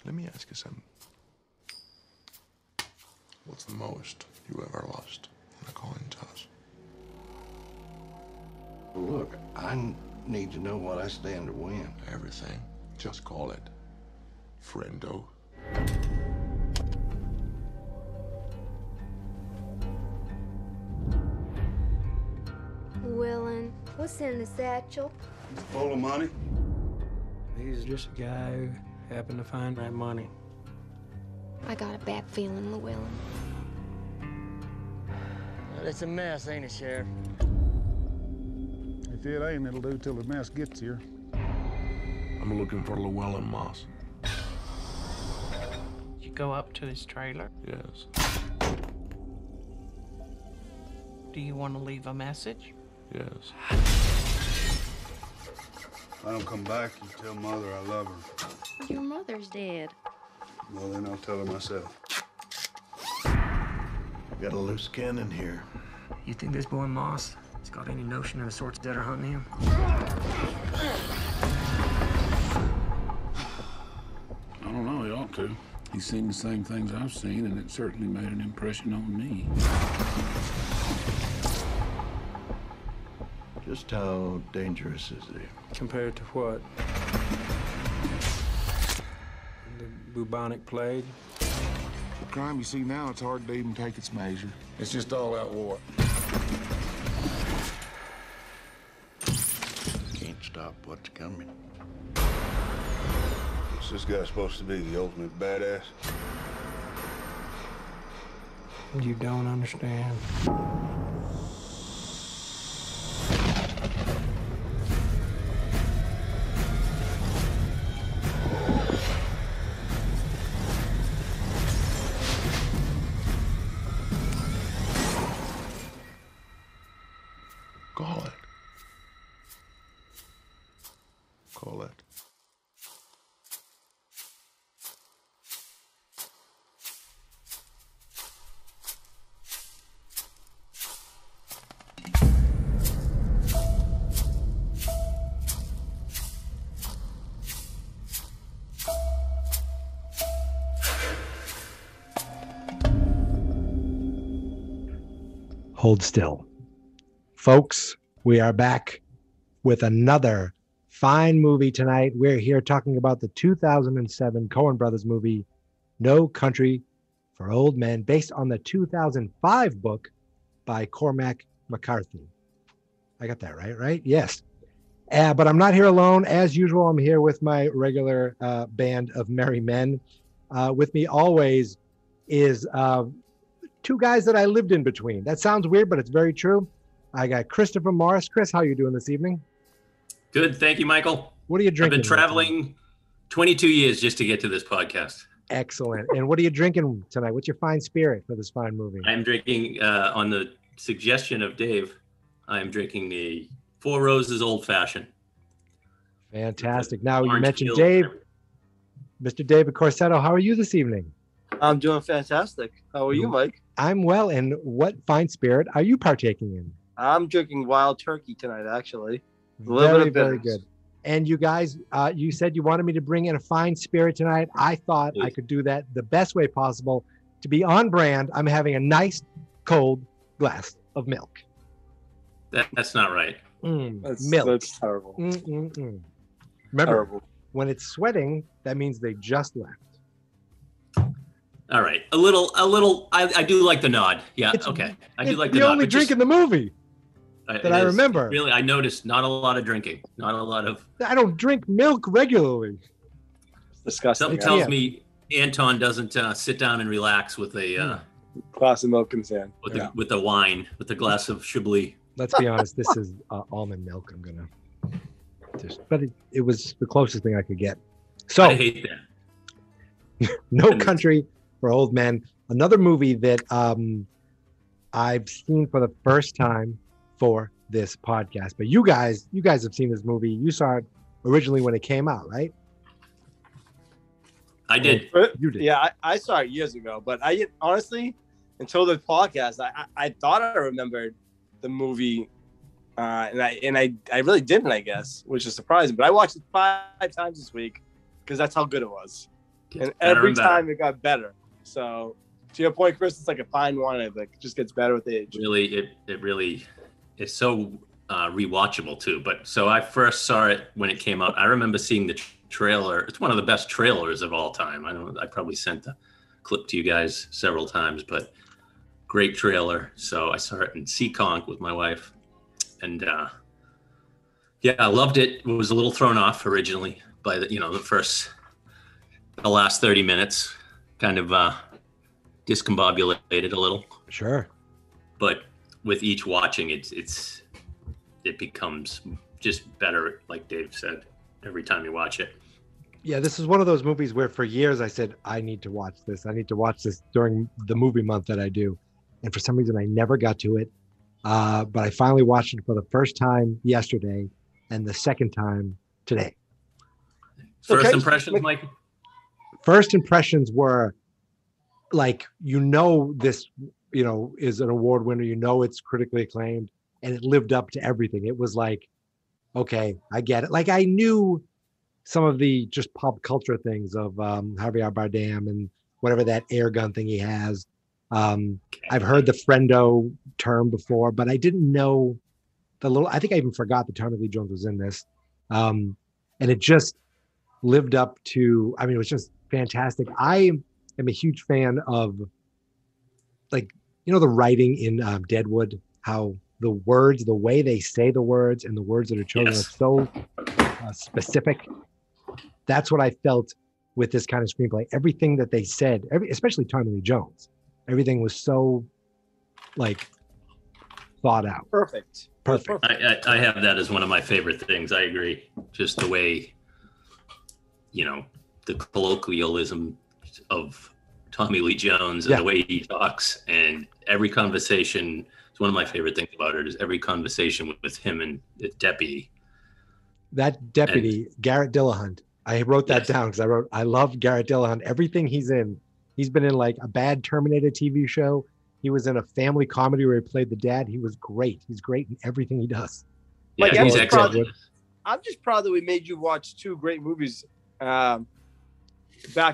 Let me ask you something. What's the most you ever lost in a coin toss? Look, I need to know what I stand to win. Everything. Just call it friendo. Willin, what's in the satchel? It's full of money. He's just a guy who happened to find that money. I got a bad feeling, Llewellyn. Well, it's a mess, ain't it, Sheriff? If it ain't, it'll do till the mess gets here. I'm looking for Llewellyn Moss. You go up to his trailer. Yes. Do you want to leave a message? Yes. If I don't come back, you tell Mother I love her. Your mother's dead. Well, then I'll tell her myself. Got a loose cannon here. You think this boy Moss has got any notion of the sorts that are hunting him? I don't know, he ought to. He's seen the same things I've seen, and it certainly made an impression on me. Just how dangerous is he? Compared to what? The bubonic plague? The crime you see now, it's hard to even take its measure. It's just all-out war. Can't stop what's coming. What's this guy supposed to be, the ultimate badass? You don't understand. Call it. Call it. Hold still. Folks, we are back with another fine movie tonight. We're here talking about the 2007 Coen Brothers movie, No Country for Old Men, based on the 2005 book by Cormac McCarthy. I got that right? Yes. But I'm not here alone. As usual, I'm here with my regular band of merry men. With me always is two guys that I lived in between. That sounds weird, but it's very true. I got Christopher Morris. Chris, how are you doing this evening? Good. Thank you, Michael. What are you drinking? I've been traveling 22 years just to get to this podcast. Excellent. And what are you drinking tonight? What's your fine spirit for this fine movie? I'm drinking, on the suggestion of Dave, I'm drinking the Four Roses Old Fashioned. Fantastic. Now, you Orange mentioned peel. Dave. Mr. David Corsetto, how are you this evening? I'm doing fantastic. How are you, Mike? I'm well. And what fine spirit are you partaking in? I'm drinking wild turkey tonight, actually. Very, very good. And you guys, you said you wanted me to bring in a fine spirit tonight. I thought I could do that the best way possible. To be on brand, I'm having a nice cold glass of milk. That's not right. Milk. That's terrible. Remember, Terrible. when it's sweating, that means they just left. All right. A little, I do like the nod. Yeah. Okay. I do like the the nod. only but drink in the movie it that I is remember. Really, I noticed not a lot of drinking. Not a lot of. I don't drink milk regularly. Disgusting. Something tells me Anton doesn't sit down and relax with a glass of milk in his hand. With the wine, with the glass of Chablis. Let's be honest. This is almond milk. I'm gonna but it was the closest thing I could get. So I hate that. No Country for Old Men, another movie that I've seen for the first time for this podcast. But you guys have seen this movie. You saw it originally when it came out, right? I did. You did. Yeah, I saw it years ago, but I honestly, until the podcast, I thought I remembered the movie, and I really didn't, I guess, which is surprising. But I watched it 5 times this week because that's how good it was. Gets and better every and better. time it got better. So to your point, Chris, it's like a fine wine. It like just gets better with age. It's so rewatchable too. But so I first saw it when it came out. I remember seeing the trailer. It's one of the best trailers of all time. I probably sent the clip to you guys several times, but great trailer. So I saw it in Seekonk with my wife, and yeah, I loved it. Was a little thrown off originally by the last 30 minutes, kind of discombobulated a little. Sure. But with each watching, it becomes just better, like Dave said, every time you watch it. Yeah, this is one of those movies where for years I said, I need to watch this. I need to watch this during the movie month that I do. And for some reason, I never got to it. But I finally watched it for the first time yesterday and the second time today. First Okay. impressions, Mike? First impressions were like, this, is an award winner. It's critically acclaimed, and it lived up to everything. It was like, okay, I get it. Like I knew some of the just pop culture things of Javier Bardem and whatever that air gun thing he has. I've heard the friendo term before, but I didn't know I think I even forgot that Tommy Lee Jones was in this. And it just lived up to, it was just fantastic. I am a huge fan of the writing in Deadwood, how the words, the way they say the words and the words that are chosen are so specific. That's what I felt with this kind of screenplay. Everything that they said, especially Tommy Lee Jones, everything was so thought out. Perfect. I have that as one of my favorite things. I agree. Just the way, the colloquialism of Tommy Lee Jones and the way he talks, and every conversation. It's one of my favorite things about it is every conversation with him and the deputy. That deputy, Garrett Dillahunt. I wrote that down because I love Garrett Dillahunt. Everything he's in. He's been in like a bad Terminator TV show. He was in a family comedy where he played the dad. He was great. He's great in everything he does. Yeah, Like, he's excellent. I'm just proud that we made you watch two great movies back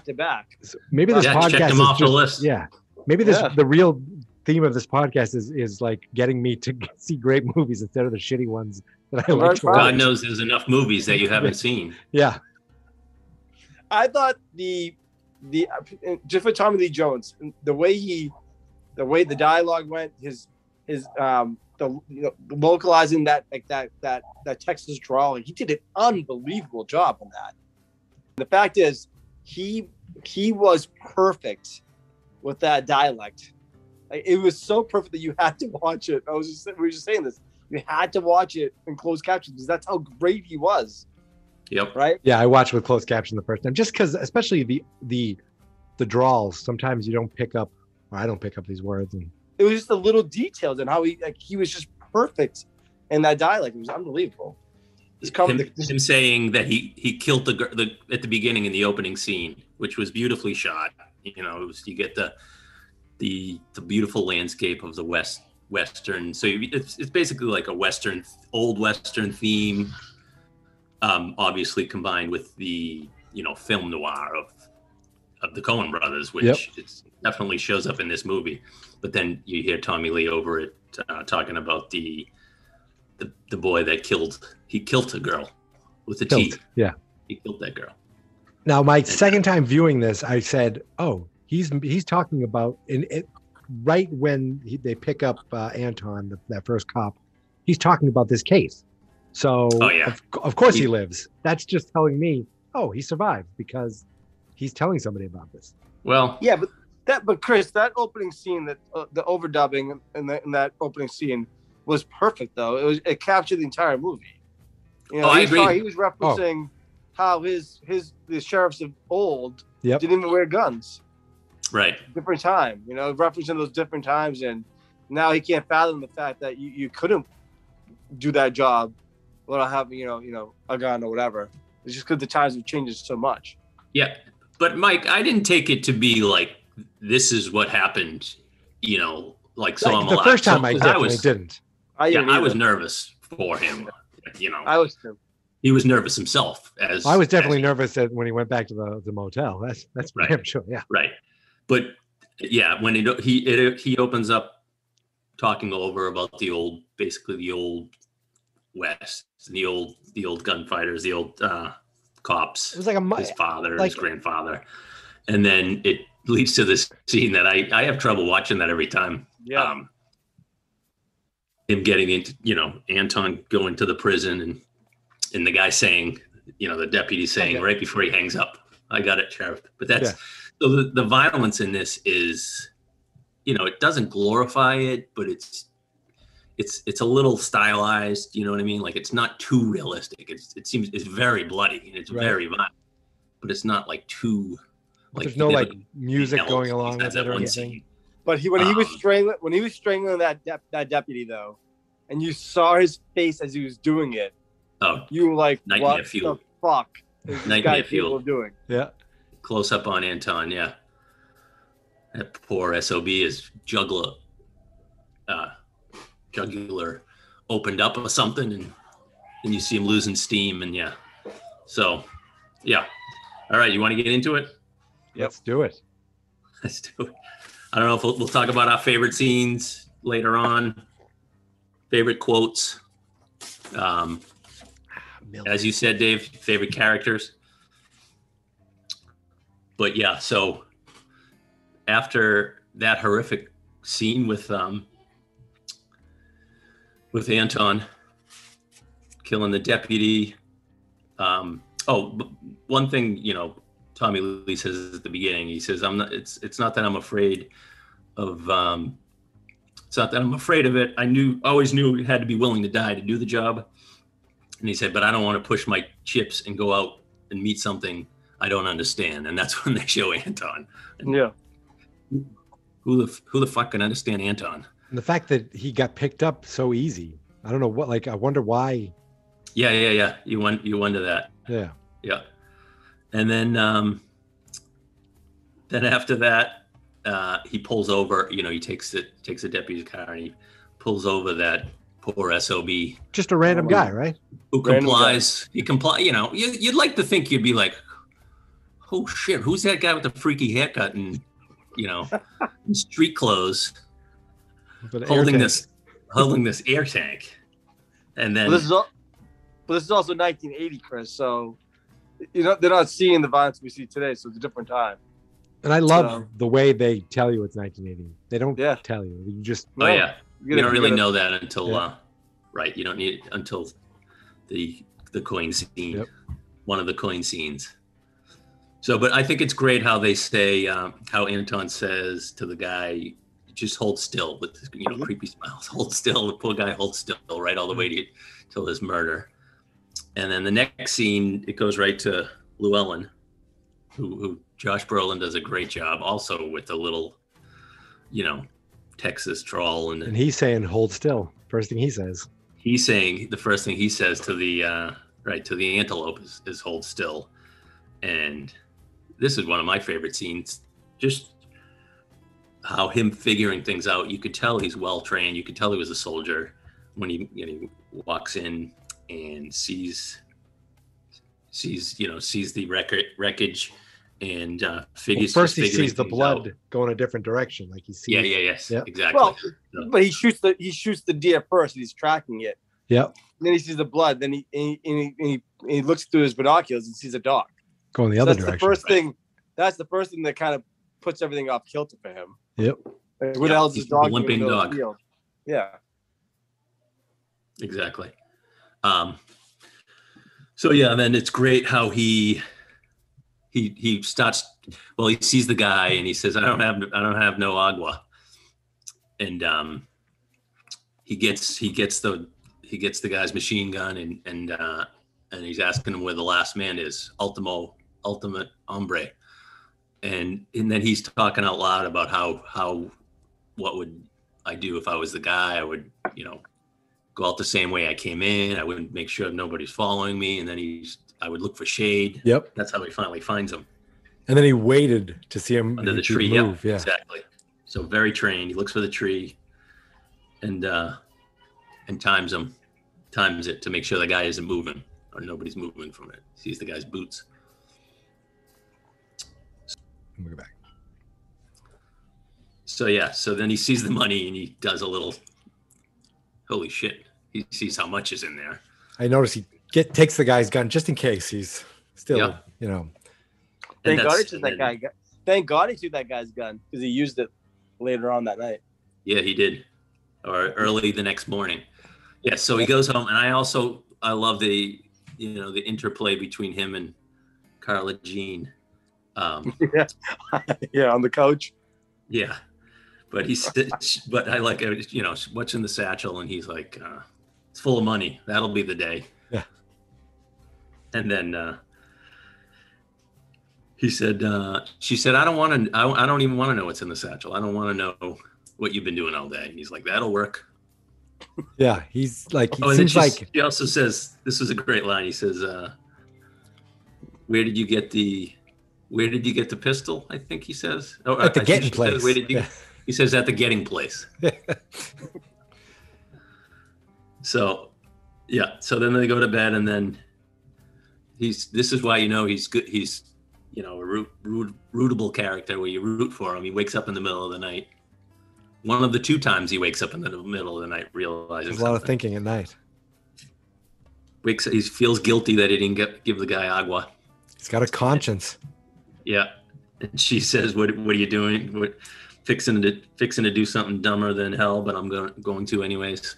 to back. So maybe this podcast check them is off the just, list. Yeah. Maybe the real theme of this podcast is like getting me to see great movies instead of the shitty ones that I like to watch. God knows there's enough movies that you haven't seen. Yeah. I thought the just for Tommy Lee Jones, the way the dialogue went, localizing that Texas drawl, he did an unbelievable job on that. The fact is, he was perfect with that dialect. Like, it was so perfect that you had to watch it. We were just saying this. You had to watch it in closed captions because that's how great he was. Yep. Right. Yeah, I watched with closed caption the first time, just because, especially the drawls. Sometimes you don't pick up, or I don't pick up these words, and it was just the little details and how he was just perfect in that dialect. It was unbelievable. Him saying that he killed the at the beginning in the opening scene, which was beautifully shot. You get the beautiful landscape of the Western. So it's basically like a old Western theme, obviously combined with the film noir of the Coen Brothers, which it definitely shows up in this movie. But then you hear Tommy Lee over it talking about the boy that killed a girl with a T. Yeah, he killed that girl. Now, my second time viewing this, I said, "Oh, he's talking about right when they pick up Anton, that first cop. He's talking about this case. So, of course he lives. That's just telling me, oh, he survived because he's telling somebody about this. Well, yeah, but Chris, that opening scene, that the overdubbing in that opening scene was perfect. Though it captured the entire movie. I agree. He was referencing how the sheriffs of old Yep. didn't even wear guns. Right. Different time, referencing those different times, and now he can't fathom the fact that you couldn't do that job without having a gun or whatever. It's just because the times have changed so much. Yeah, but Mike, I didn't take it to be like this is what happened. Like so. I'm the first time I definitely didn't. I was nervous for him. I was too. he was nervous himself. As I was definitely as, nervous when he went back to the motel. That's Right. damn sure. Yeah. right. But yeah, when he opens up talking over about basically the old West, the old gunfighters, the old cops. It was like his father, like- his grandfather, and then it leads to this scene that I have trouble watching that every time. Yeah. Him getting into, Anton going to the prison and the guy saying, the deputy saying right before he hangs up, "I got it, Sheriff." But that's so the violence in this is, it doesn't glorify it, but it's a little stylized. You know what I mean? Like it's not too realistic. It's very bloody and it's very violent, but it's not like too. Like, there's no like music going along with it or anything. Scene. But when he was strangling that deputy though, and you saw his face as he was doing it, you were like, what the fuck is this guy capable of doing? Yeah. Close up on Anton, yeah. That poor SOB is jugular opened up or something, and you see him losing steam, and yeah. So, yeah. All right, you want to get into it? Let's do it. Let's do it. I don't know if we'll talk about our favorite scenes later on, favorite quotes. As you said, Dave, favorite characters. But yeah, so after that horrific scene with Anton killing the deputy, one thing, Tommy Lee says at the beginning, he says, it's not that I'm afraid of, it's not that I'm afraid of it. Always knew you had to be willing to die to do the job. And he said, but I don't want to push my chips and go out and meet something I don't understand. And that's when they show Anton. And yeah. Who the fuck can understand Anton? And the fact that he got picked up so easy. I don't know what, I wonder why. Yeah. You wonder that. Yeah. Yeah. And then after that, he pulls over, he takes the deputy's car and he pulls over that poor SOB. Just a random guy, right? Who complies. He complies, you'd like to think you'd be like, oh shit, who's that guy with the freaky haircut and, in street clothes holding this air tank. And then this is also 1980, Chris. So, they're not seeing the violence we see today. So it's a different time. And I love the way they tell you it's 1980. They don't tell you. You just you don't really know that until right. You don't need it until the coin scene, one of the coin scenes. So, but I think it's great how they say how Anton says to the guy, just hold still with creepy smiles. Hold still. The poor guy holds still right all the way till his murder. And then the next scene, it goes right to Llewellyn, who Josh Brolin does a great job also with the little, Texas drawl. And he's saying, hold still. First thing he says. He's saying, the first thing he says to the antelope is hold still. And this is one of my favorite scenes. Just how him figuring things out. You could tell he's well-trained. You could tell he was a soldier when he walks in and sees the wreckage and figures. First he sees the blood going a different direction, like he sees. Yes, exactly. Well, but he shoots the deer first. And he's tracking it. Yep. Then he sees the blood. Then he looks through his binoculars and sees a dog going the other direction. That's the first thing that kind of puts everything off kilter for him. Yep. Like, what else is dog? Limping dog. Yeah. Exactly. So yeah, and then it's great how he starts. Well, he sees the guy and he says, "I don't have no agua," and he gets the guy's machine gun and he's asking him where the last man is, ultimate hombre, and then he's talking out loud about how what would I do if I was the guy? I would go out the same way I came in. I would make sure nobody's following me, and then I would look for shade. Yep. That's how he finally finds him. And then he waited to see him under the tree. Move. Yeah, exactly. So very trained. He looks for the tree, and times it to make sure the guy isn't moving or nobody's moving from it. Sees the guy's boots. Let me go back. So yeah, so then he sees the money and he does a little, holy shit. He sees how much is in there. I noticed he takes the guy's gun just in case he's still, you know. Thank God he took that guy. Thank God he took that guy's gun because he used it later on that night. Yeah, he did, or early the next morning. Yeah, so he goes home, and I love the, you know, the interplay between him and Carla Jean. Yeah, on the couch. Yeah, but but I like, you know, what's in the satchel, and he's like, it's full of money. That'll be the day. Yeah. And then she said, I don't even want to know what's in the satchel. I don't want to know what you've been doing all day. And he's like, that'll work. Yeah, he's like, he and seems then like. She also says, this was a great line. He says, where did you get the pistol? I think he says. Oh, at the getting place. Says, where did you? Yeah. He says at the getting place. So, yeah. So then they go to bed, and then this is why, you know, he's good. He's, you know, a rootable character where you root for him. He wakes up in the middle of the night. One of the 2 times he wakes up in the middle of the night, realizing there's a lot of thinking at night. He feels guilty that he didn't give the guy agua. He's got a conscience. Yeah, and she says, "What are you doing? Fixing to do something dumber than hell, but I'm going to anyways."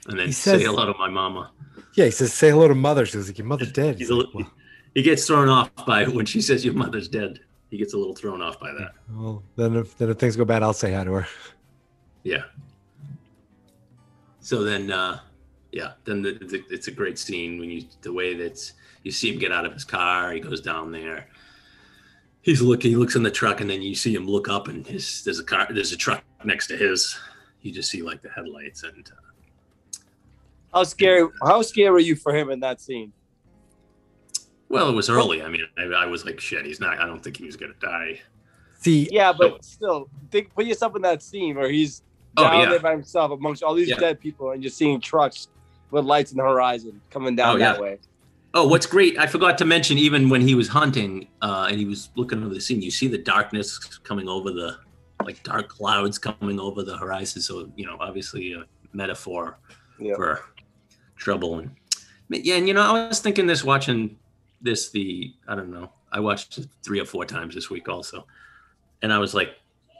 And then say hello to my mama. Yeah, he says, "Say hello to mother." She goes, "Like, your mother's dead." He gets thrown off by when she says, "Your mother's dead." He gets a little thrown off by that. Well, then if things go bad, I'll say hi to her. Yeah. So then, it's a great scene when the way that you see him get out of his car. He goes down there. He looks in the truck, and then you see him look up, and there's a truck next to his. You just see like the headlights and. How scary were you for him in that scene? Well, it was early. I mean, I was like, shit, I don't think he was going to die. See, yeah, but still, put yourself in that scene where he's down there by himself amongst all these dead people and just seeing trucks with lights in the horizon coming down that way. Oh, what's great, I forgot to mention, even when he was hunting and he was looking over the scene, you see the darkness coming over like dark clouds coming over the horizon. So, you know, obviously a metaphor for trouble. And you know, I was thinking this watching this, I watched it 3 or 4 times this week also. And I was like,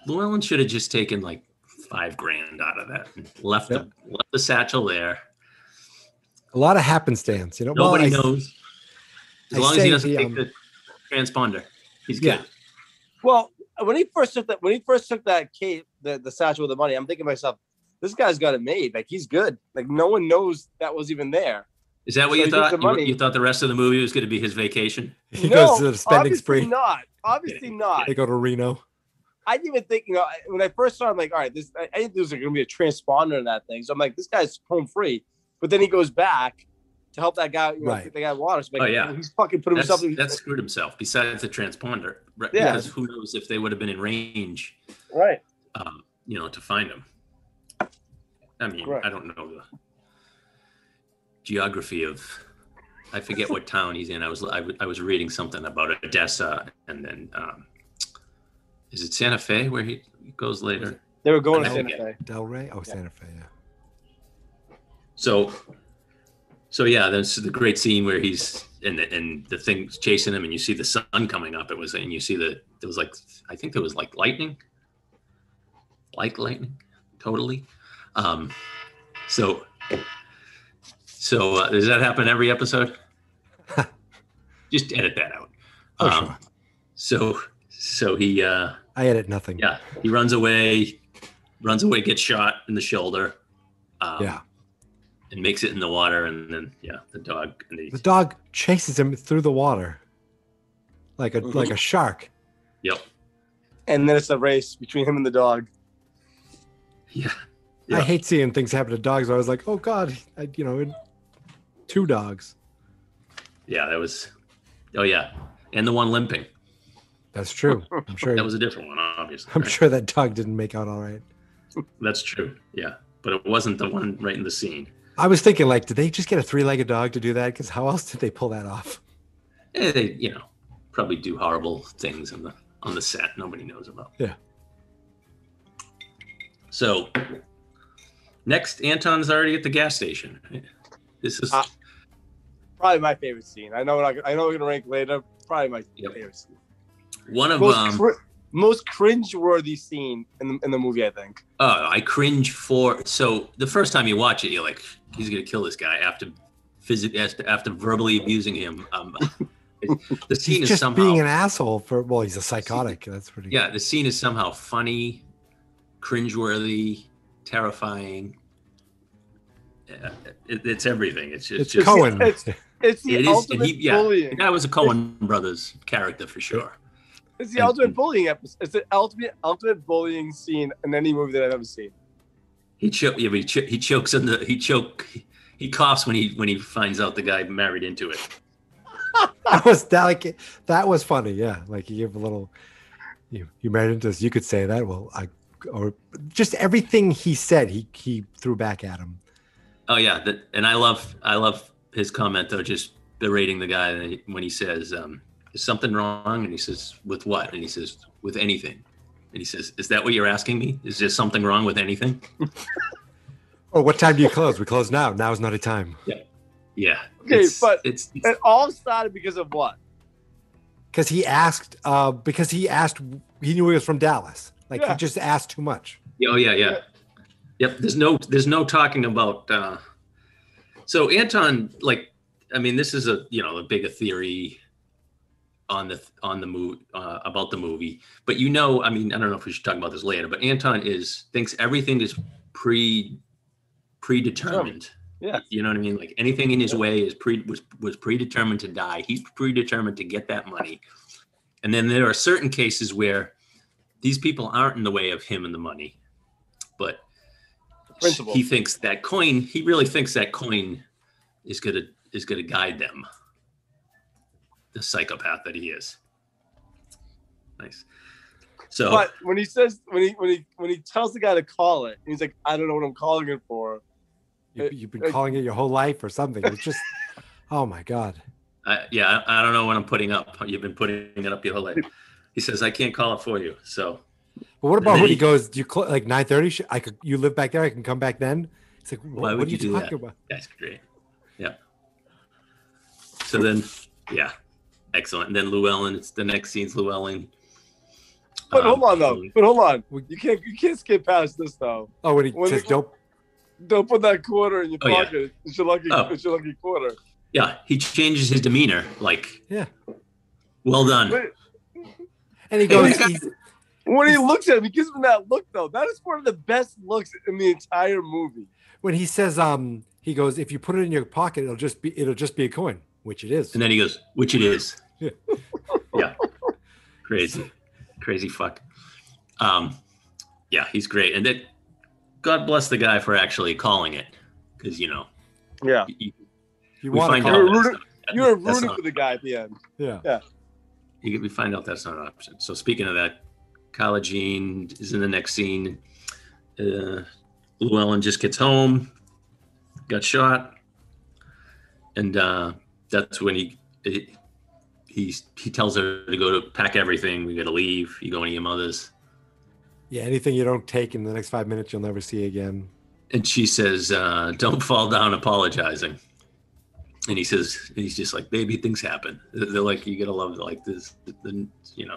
Llewellyn should have just taken like $5,000 out of that and left the satchel there. A lot of happenstance, you know. Nobody knows. As long as he doesn't take the transponder, he's good. Well, when he first took that cape, the satchel with the money, I'm thinking to myself, this guy's got it made. Like, he's good. Like, no one knows that was even there. Is that what you thought? You thought the rest of the movie was going to be his vacation? He goes to the spending spree. Obviously not. They go to Reno. I didn't even think, you know, when I first saw it, I'm like, all right, I didn't think there was going to be a transponder in that thing. So I'm like, this guy's home free. But then he goes back to help that guy, get the guy water. So like, he's fucking put himself in. That's screwed himself, besides the transponder. Right? Yeah. Because who knows if they would have been in range. Right. You know, to find him. I mean, I don't know the geography of, I forget what town he's in. I was reading something about Odessa, and then is it Santa Fe where he goes later? They were going to Santa Fe. Del Rey? Oh, Santa Fe, yeah. So yeah, there's the great scene where he's and the thing's chasing him, and you see the sun coming up. I think there was like lightning, totally. So does that happen every episode? Just edit that out. Oh, sure. So he. I edit nothing. Yeah, he runs away, gets shot in the shoulder. And makes it in the water, and then the dog chases him through the water like a shark. Yep. And then it's a race between him and the dog. Yeah. I hate seeing things happen to dogs. I was like, oh God, 2 dogs. Yeah, that was. Oh yeah, and the one limping. That's true. I'm sure that was a different one, obviously. I'm sure that dog didn't make out all right. That's true. Yeah, but it wasn't the one right in the scene. I was thinking, like, did they just get a 3-legged dog to do that? Because how else did they pull that off? They, probably do horrible things on the set nobody knows about. Yeah. So next, Anton's already at the gas station. This is probably my favorite scene. I know we're gonna rank later. Probably my favorite scene. One of most cringe-worthy scene in the movie, I think. Oh, I cringe so the first time you watch it, you're like, he's gonna kill this guy after verbally abusing him. The scene he's is just somehow being an asshole he's a psychotic. That's pretty. Yeah, the scene is somehow funny, cringeworthy, terrifying. It's everything. It's just Coen. It's the ultimate bullying. The guy was a Coen Brothers character for sure. It's the ultimate bullying episode. It's the ultimate bullying scene in any movie that I've ever seen. He chokes he coughs when he finds out the guy married into it. That was funny. Yeah, like you give a little. You married into this. You could say that. Well, or just everything he said, he threw back at him. Oh yeah, and I love his comment though, just berating the guy when he says, "Is something wrong?" And he says, "With what?" And he says, "With anything." And he says, "Is that what you're asking me? Is there something wrong with anything?" Or what time do you close? We close now. Now is not a time. Yeah. Okay, but it all started because of what? Because he asked. He knew he was from Dallas. He just asked too much. Oh yeah. Yep. There's no talking about. So Anton, this is a big theory on the movie about the movie, but I don't know if we should talk about this later. But Anton thinks everything is predetermined. Yeah. You know what I mean? Like anything in his way was predetermined to die. He's predetermined to get that money. And then there are certain cases where these people aren't in the way of him and the money, but he thinks that he really thinks that Coen is gonna guide them. The psychopath that he is. Nice. So, but when he tells the guy to call it, he's like, I don't know what I'm calling it for. You've been calling it your whole life or something. It's just, oh my God. I don't know what I'm putting up. You've been putting it up your whole life. He says, I can't call it for you. So. But what about when he goes, do you like 9:30? You live back there. I can come back then. It's like, why would you do that? About? That's great. Yeah. So then, yeah, excellent. And then Llewellyn. It's the next scene's Llewellyn. But hold on though. You can't skip past this though. Oh, when he says, don't put that quarter in your pocket. Yeah. It's your lucky quarter. Yeah, he changes his demeanor. Yeah. Well done. And he goes. When he looks at him, he gives him that look though. That is one of the best looks in the entire movie. When he says, he goes, if you put it in your pocket, it'll just be a coin, which it is. And then he goes, which it is. Yeah. Yeah. Crazy fuck. Yeah, he's great. And then God bless the guy for actually calling it. Because, yeah. You were rooting for the guy at the end. Yeah. Yeah. We find out that's not an option. So speaking of that, Carla Jean is in the next scene. Llewellyn just gets home, got shot, and that's when he tells her to go to pack everything. We got to leave. You going to your mother's. Yeah, anything you don't take in the next 5 minutes, you'll never see again. And she says, "Don't fall down apologizing." And he's just like, baby, things happen. They're like, you gotta love this.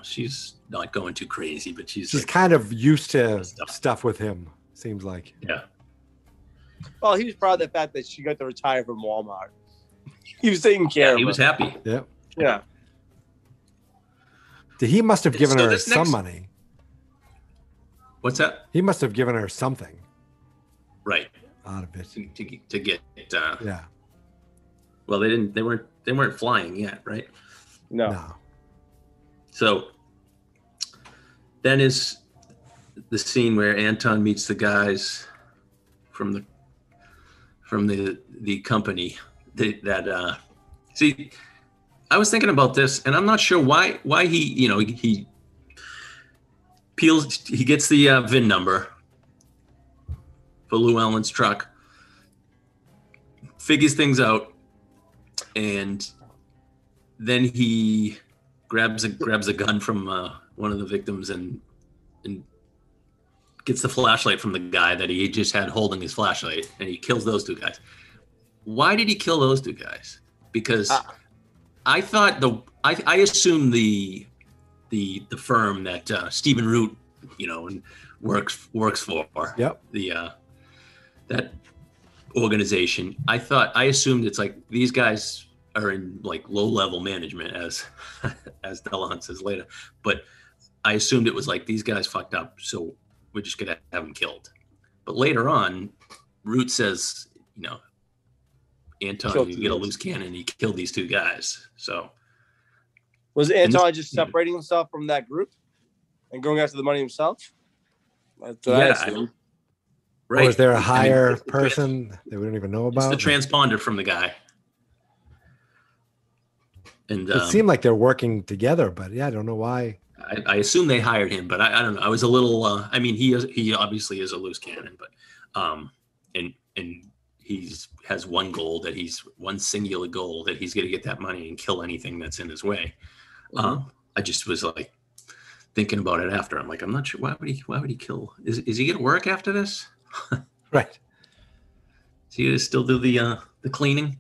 She's not going too crazy, but she's kind of used to stuff with him. Seems like. Yeah. Well, he was proud of the fact that she got to retire from Walmart. He was taking care of her. He was happy. Yeah. Yeah. He must have given her some money. What's that? He must have given her something. Right. Out of it. To get. Yeah. Well, they weren't flying yet, right? No. So then is the scene where Anton meets the guys from the company that see, I was thinking about this and I'm not sure why he gets the VIN number for Llewellyn's truck. figures things out, and then he grabs a gun from one of the victims and gets the flashlight from the guy that he just had holding his flashlight, and he kills those two guys. Why did he kill those two guys? Because I thought I assumed the firm that Stephen Root, works for. Yep. That organization. I assumed it's like these guys are in like low-level management, as Delahunt says later. But I assumed it was like these guys fucked up, so we're just gonna have them killed. But later on, Root says, Anton, you get a loose cannon. He killed these two guys. So was Anton just separating himself from that group and going after the money himself? That's what I assume. Right. Or is there a higher person that we don't even know about? It's the transponder from the guy. And it seemed like they're working together, but I don't know why. I assume they hired him, but I don't know. I was a little. He obviously is a loose cannon, but and has one singular goal that he's going to get that money and kill anything that's in his way. I just was like thinking about it after. I'm like, I'm not sure why would he kill? Is he going to work after this? Right. Is he going to still do the cleaning?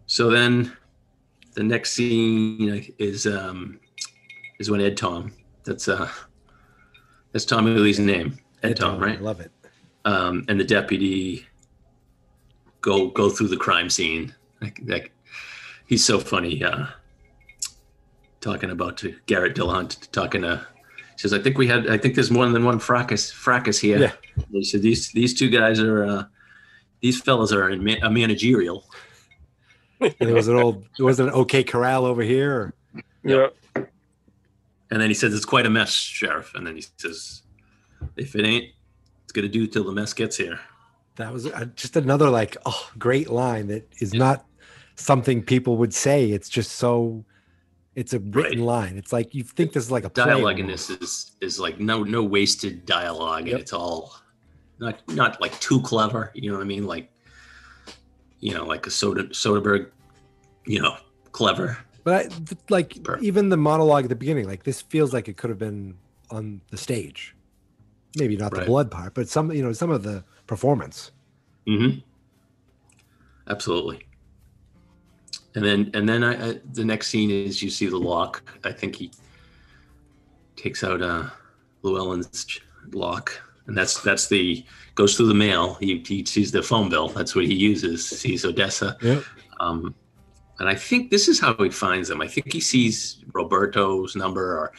So then the next scene is when Ed Tom. That's Tommy Lee's name. Ed Tom, right? I love it. And the deputy go through the crime scene. Like he's so funny. Talking about to Garrett Dillahunt, he says, I think there's more than one fracas here. Yeah. He said these two guys are these fellas are in a managerial. And it was an OK Corral over here. Yeah. And then he says, it's quite a mess, Sheriff. And then he says, if it ain't, it's going to do till the mess gets here. That was just another great line that is not something people would say. It's just it's a written line. It's like, you think this is like a play. Dialogue in this is like no wasted dialogue. Yep. And it's all not like too clever. You know what I mean? Like a Soderbergh, clever. But even the monologue at the beginning, like this feels like it could have been on the stage. Maybe not the blood part, but some of the performance. Mm-hmm. Absolutely. And then the next scene is you see the lock. I think he takes out Llewellyn's lock, and that's goes through the mail. He sees the phone bill. That's what he uses. Sees Odessa. Yep. And I think this is how he finds them. I think he sees Roberto's number, or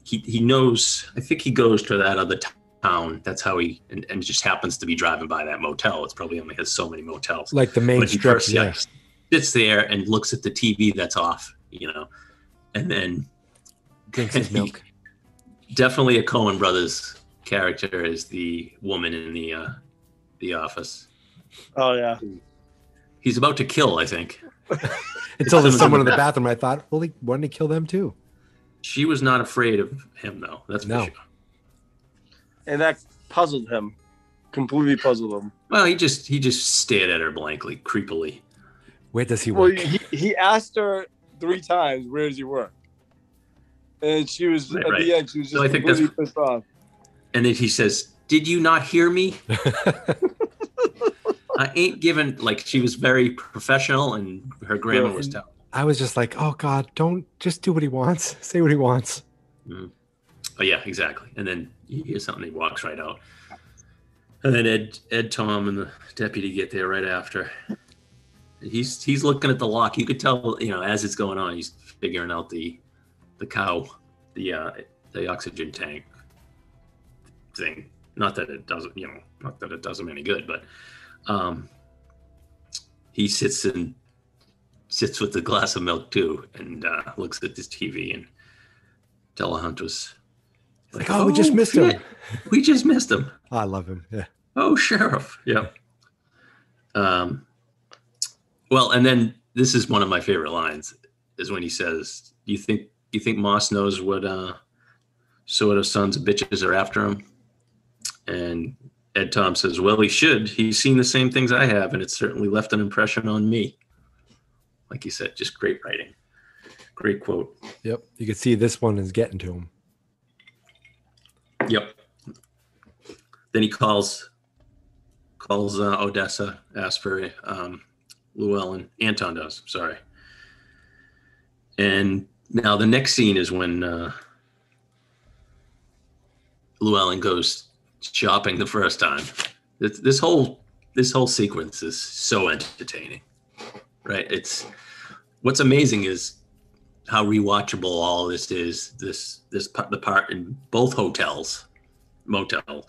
he knows. I think he goes to that other town. That's how and just happens to be driving by that motel. It's probably only has so many motels. Like the main strip. Sits there and looks at the TV that's off, and then drinks his milk. Definitely a Coen Brothers character is the woman in the office. Oh yeah. He's about to kill, I think. Until there's someone in the bathroom. I thought, well, why didn't he kill them too? She was not afraid of him, though. That's for sure. And that puzzled him. Completely puzzled him. Well, he just stared at her blankly, creepily. Where does he work? Well, he asked her 3 times, where does he work? And she was, the end, she was just completely pissed off. And then he says, did you not hear me? I ain't given, she was very professional and her grammar was tough. I was just like, oh God, don't just do what he wants. Say what he wants. Mm-hmm. Oh yeah, exactly. And then he hears something, he walks right out. And then Ed, Tom, and the deputy get there right after. He's looking at the lock. You could tell, as it's going on, he's figuring out the oxygen tank thing. Not that it doesn't, not that it does him any good, but he sits with the glass of milk too, and looks at this TV. And Delahunt was like, "Oh, we just missed him. We just missed him. Oh, I love him. Yeah. Oh, Sheriff. Yeah. Well, and then this is one of my favorite lines is when he says, you think Moss knows what sort of sons of bitches are after him? And Ed Tom says, well, he should. He's seen the same things I have, and it's certainly left an impression on me. Like you said, just great writing. Great quote. Yep. You can see this one is getting to him. Yep. Then he calls Odessa, asks for Llewellyn. Anton does, sorry. And now the next scene is when Llewellyn goes shopping the first time. This whole sequence is so entertaining, right? What's amazing is how rewatchable all this is. The part in both motel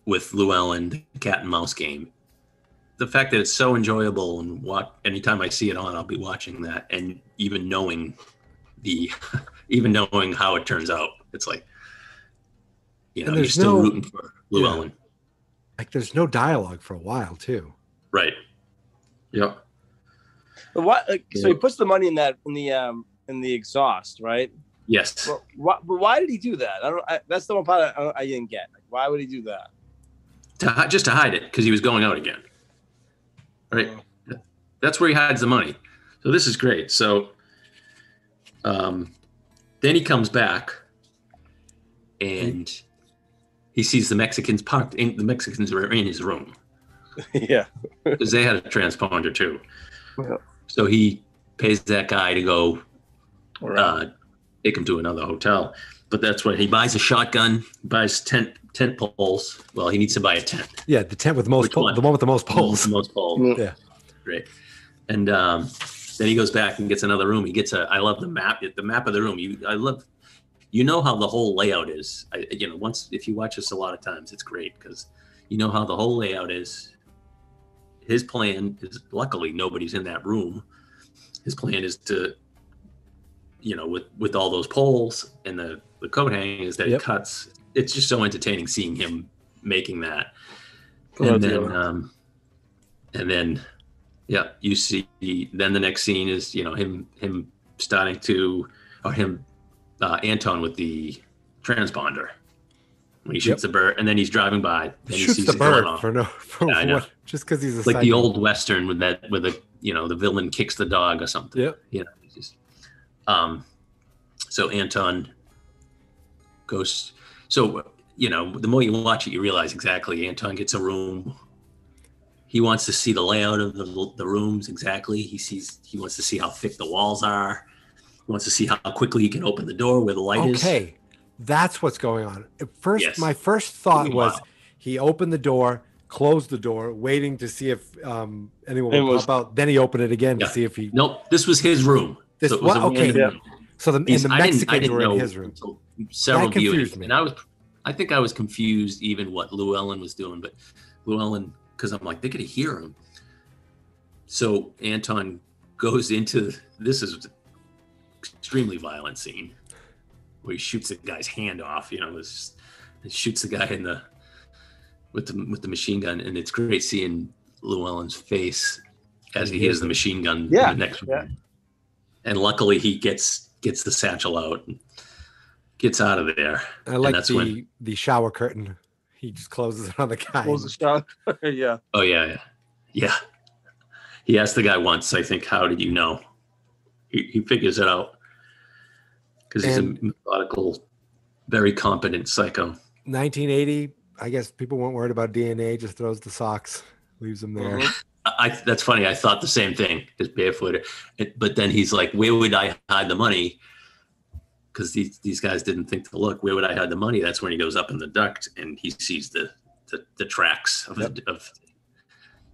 with Llewellyn, the cat and mouse game. The fact that it's so enjoyable, and anytime I see it on, I'll be watching that, and even knowing how it turns out, it's like, you're still rooting for Llewellyn. Yeah. Like there's no dialogue for a while too. Right. Yep. But so he puts the money in the exhaust, right? Yes. But why did he do that? That's the one part I didn't get. Like, why would he do that? Just to hide it, because he was going out again. Right. That's where he hides the money. So this is great. So then he comes back and he sees the Mexicans parked. The Mexicans are in his room. Yeah. Because they had a transponder too. Yeah. So he pays that guy to go take him to another hotel. But that's when he buys a shotgun, buys tent poles. Well, he needs to buy a tent. Yeah, the tent with the most poles. The one with the most poles. The most poles. Yeah. Great. And then he goes back and gets another room. He gets I love the map of the room. You know how the whole layout is. If you watch this a lot of times, it's great because you know how the whole layout is. His plan is, luckily nobody's in that room. His plan is to, with all those poles and the coat hanging, is that it cuts. It's just so entertaining seeing him making that. And then, you see. Then the next scene is him starting to, or him. Anton with the transponder when he shoots the bird, and then he's driving by. And he shoots the bird for what? Just because he's like the old Western with the villain kicks the dog or something. Yeah. So Anton goes. So the more you watch it, you realize exactly. Anton gets a room. He wants to see the layout of the rooms exactly. He wants to see how thick the walls are. He wants to see how quickly he can open the door where the light is. Okay, that's what's going on. My first thought was he opened the door, closed the door, waiting to see if anyone would pop out. Then he opened it again to see if he. Nope, this was his room. So the Mexicans were in his room. Several viewings, and I think I was confused even what Llewellyn was doing, but Llewellyn, because I'm like, they're gonna hear him. So Anton goes into this is. Extremely violent scene where he shoots the guy's hand off. He shoots the guy with the machine gun, and it's great seeing Llewellyn's face as he hears the machine gun in the next room. And luckily, he gets the satchel out and gets out of there. I like the shower curtain. He just closes it on the guy. Closes the shower. Yeah. Oh yeah. He asked the guy once, I think, "How did you know?" He figures it out because he's a methodical, very competent psycho. 1980, I guess people weren't worried about DNA, just throws the socks, leaves them there. That's funny. I thought the same thing, his barefooted. But then he's like, where would I hide the money? Because these guys didn't think to look. Where would I hide the money? That's when he goes up in the duct and he sees the tracks of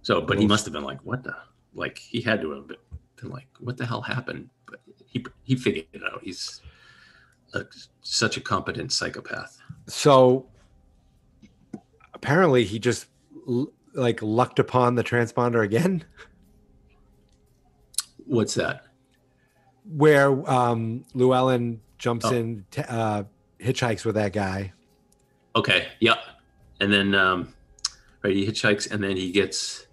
So, but he must have been like, what the? Like, he had to have been like, what the hell happened? But he figured it out. He's such a competent psychopath. So apparently he just lucked upon the transponder again. What's that? Where Llewellyn jumps in, hitchhikes with that guy. Okay. Yep. And then he hitchhikes, and then he gets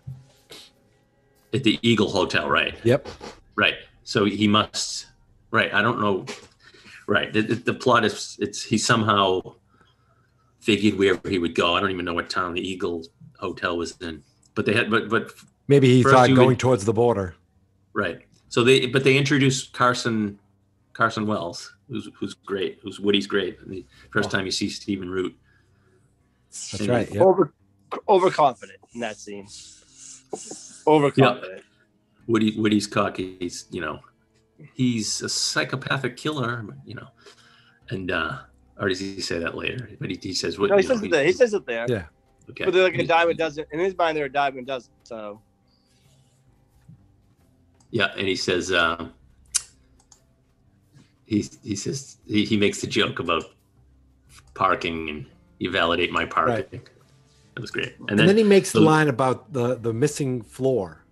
at the Eagle Hotel, right? Yep. Right. So he must. Right. I don't know. Right. The plot is he somehow figured wherever he would go. I don't even know what town the Eagle Hotel was in, but they had, but Maybe he first thought you going would- towards the border. right. So they introduced Carson Wells, who's great, who's Woody's great. And the first time you see Stephen Root. That's And- right. Yep. Overconfident in that scene. Overconfident. Woody's cocky. He's, he's a psychopathic killer, and or does he say that later? But he says what? No, he says it there. He says it there. Yeah. Okay. But they're like a dime a dozen. In his mind, they're a dime a dozen. So Yeah, and he says he says he makes the joke about parking and you validate my parking. Right. That was great. And then he makes the line about the missing floor.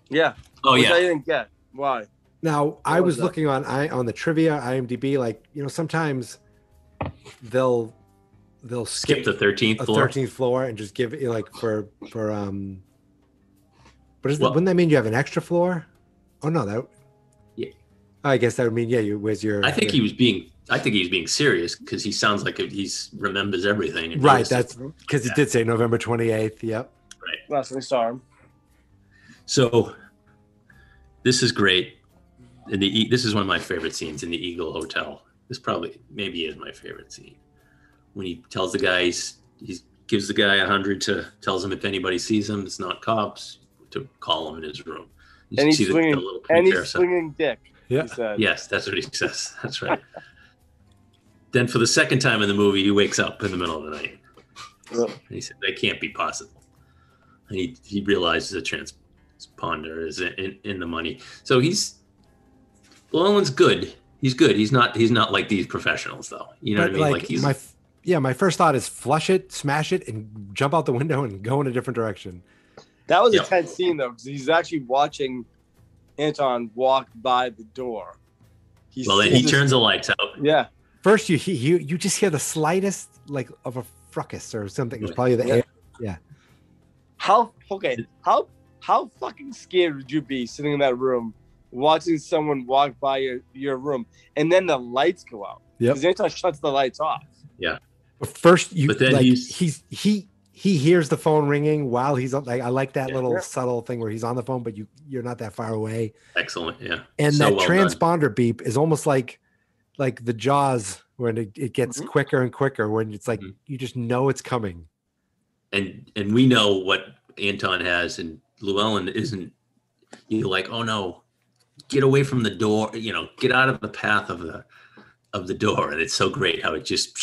yeah. Oh Which yeah. I didn't get. Why? Now, I was was that? looking on the trivia, IMDb, like, sometimes they'll Skip the 13th a floor. 13th floor and just give it like for but Well- wouldn't that mean you have an extra floor? Oh no, that Yeah. I guess that would mean where's your I think he was being serious because he sounds like he's remembers everything. And right, knows that's it. because he did say November 28th. Yep. Last time we saw him. So this is great. This is one of my favorite scenes in the Eagle Hotel. This maybe is my favorite scene. When he tells the guy, he gives the guy 100 tells him if anybody sees him, it's not cops, to call him in his room. You And he's see the swinging. little And he's comparison. swinging dick. Yeah. He said. Yes, that's what he says. That's right. Then for the second time in the movie, he wakes up in the middle of the night. Ugh. And he said, that can't be possible. And he realizes the transponder is in the money. So Llewellyn's good. He's good. He's not like these professionals though. You know what I mean? Like he's my first thought is flush it, smash it, and jump out the window and go in a different direction. That was Yeah. a tense scene though, because he's actually watching Anton walk by the door. well, then he turns the lights out. Yeah. First, you just hear the slightest like of a fracas or something. It's probably the air. Yeah. How fucking scared would you be sitting in that room watching someone walk by your room and then the lights go out? Yep. Because Anton shuts the lights off. Yeah. But first, But then he hears the phone ringing while he's on. Like I like that little Yeah. subtle thing where he's on the phone, but you're not that far away. Excellent. Yeah. And So that well done. transponder beep is almost like the Jaws when it gets quicker and quicker when it's like you just know it's coming. And we know what Anton has, and Llewellyn isn't. You're like, oh no, get away from the door. Get out of the path of the door. And it's so great how it just.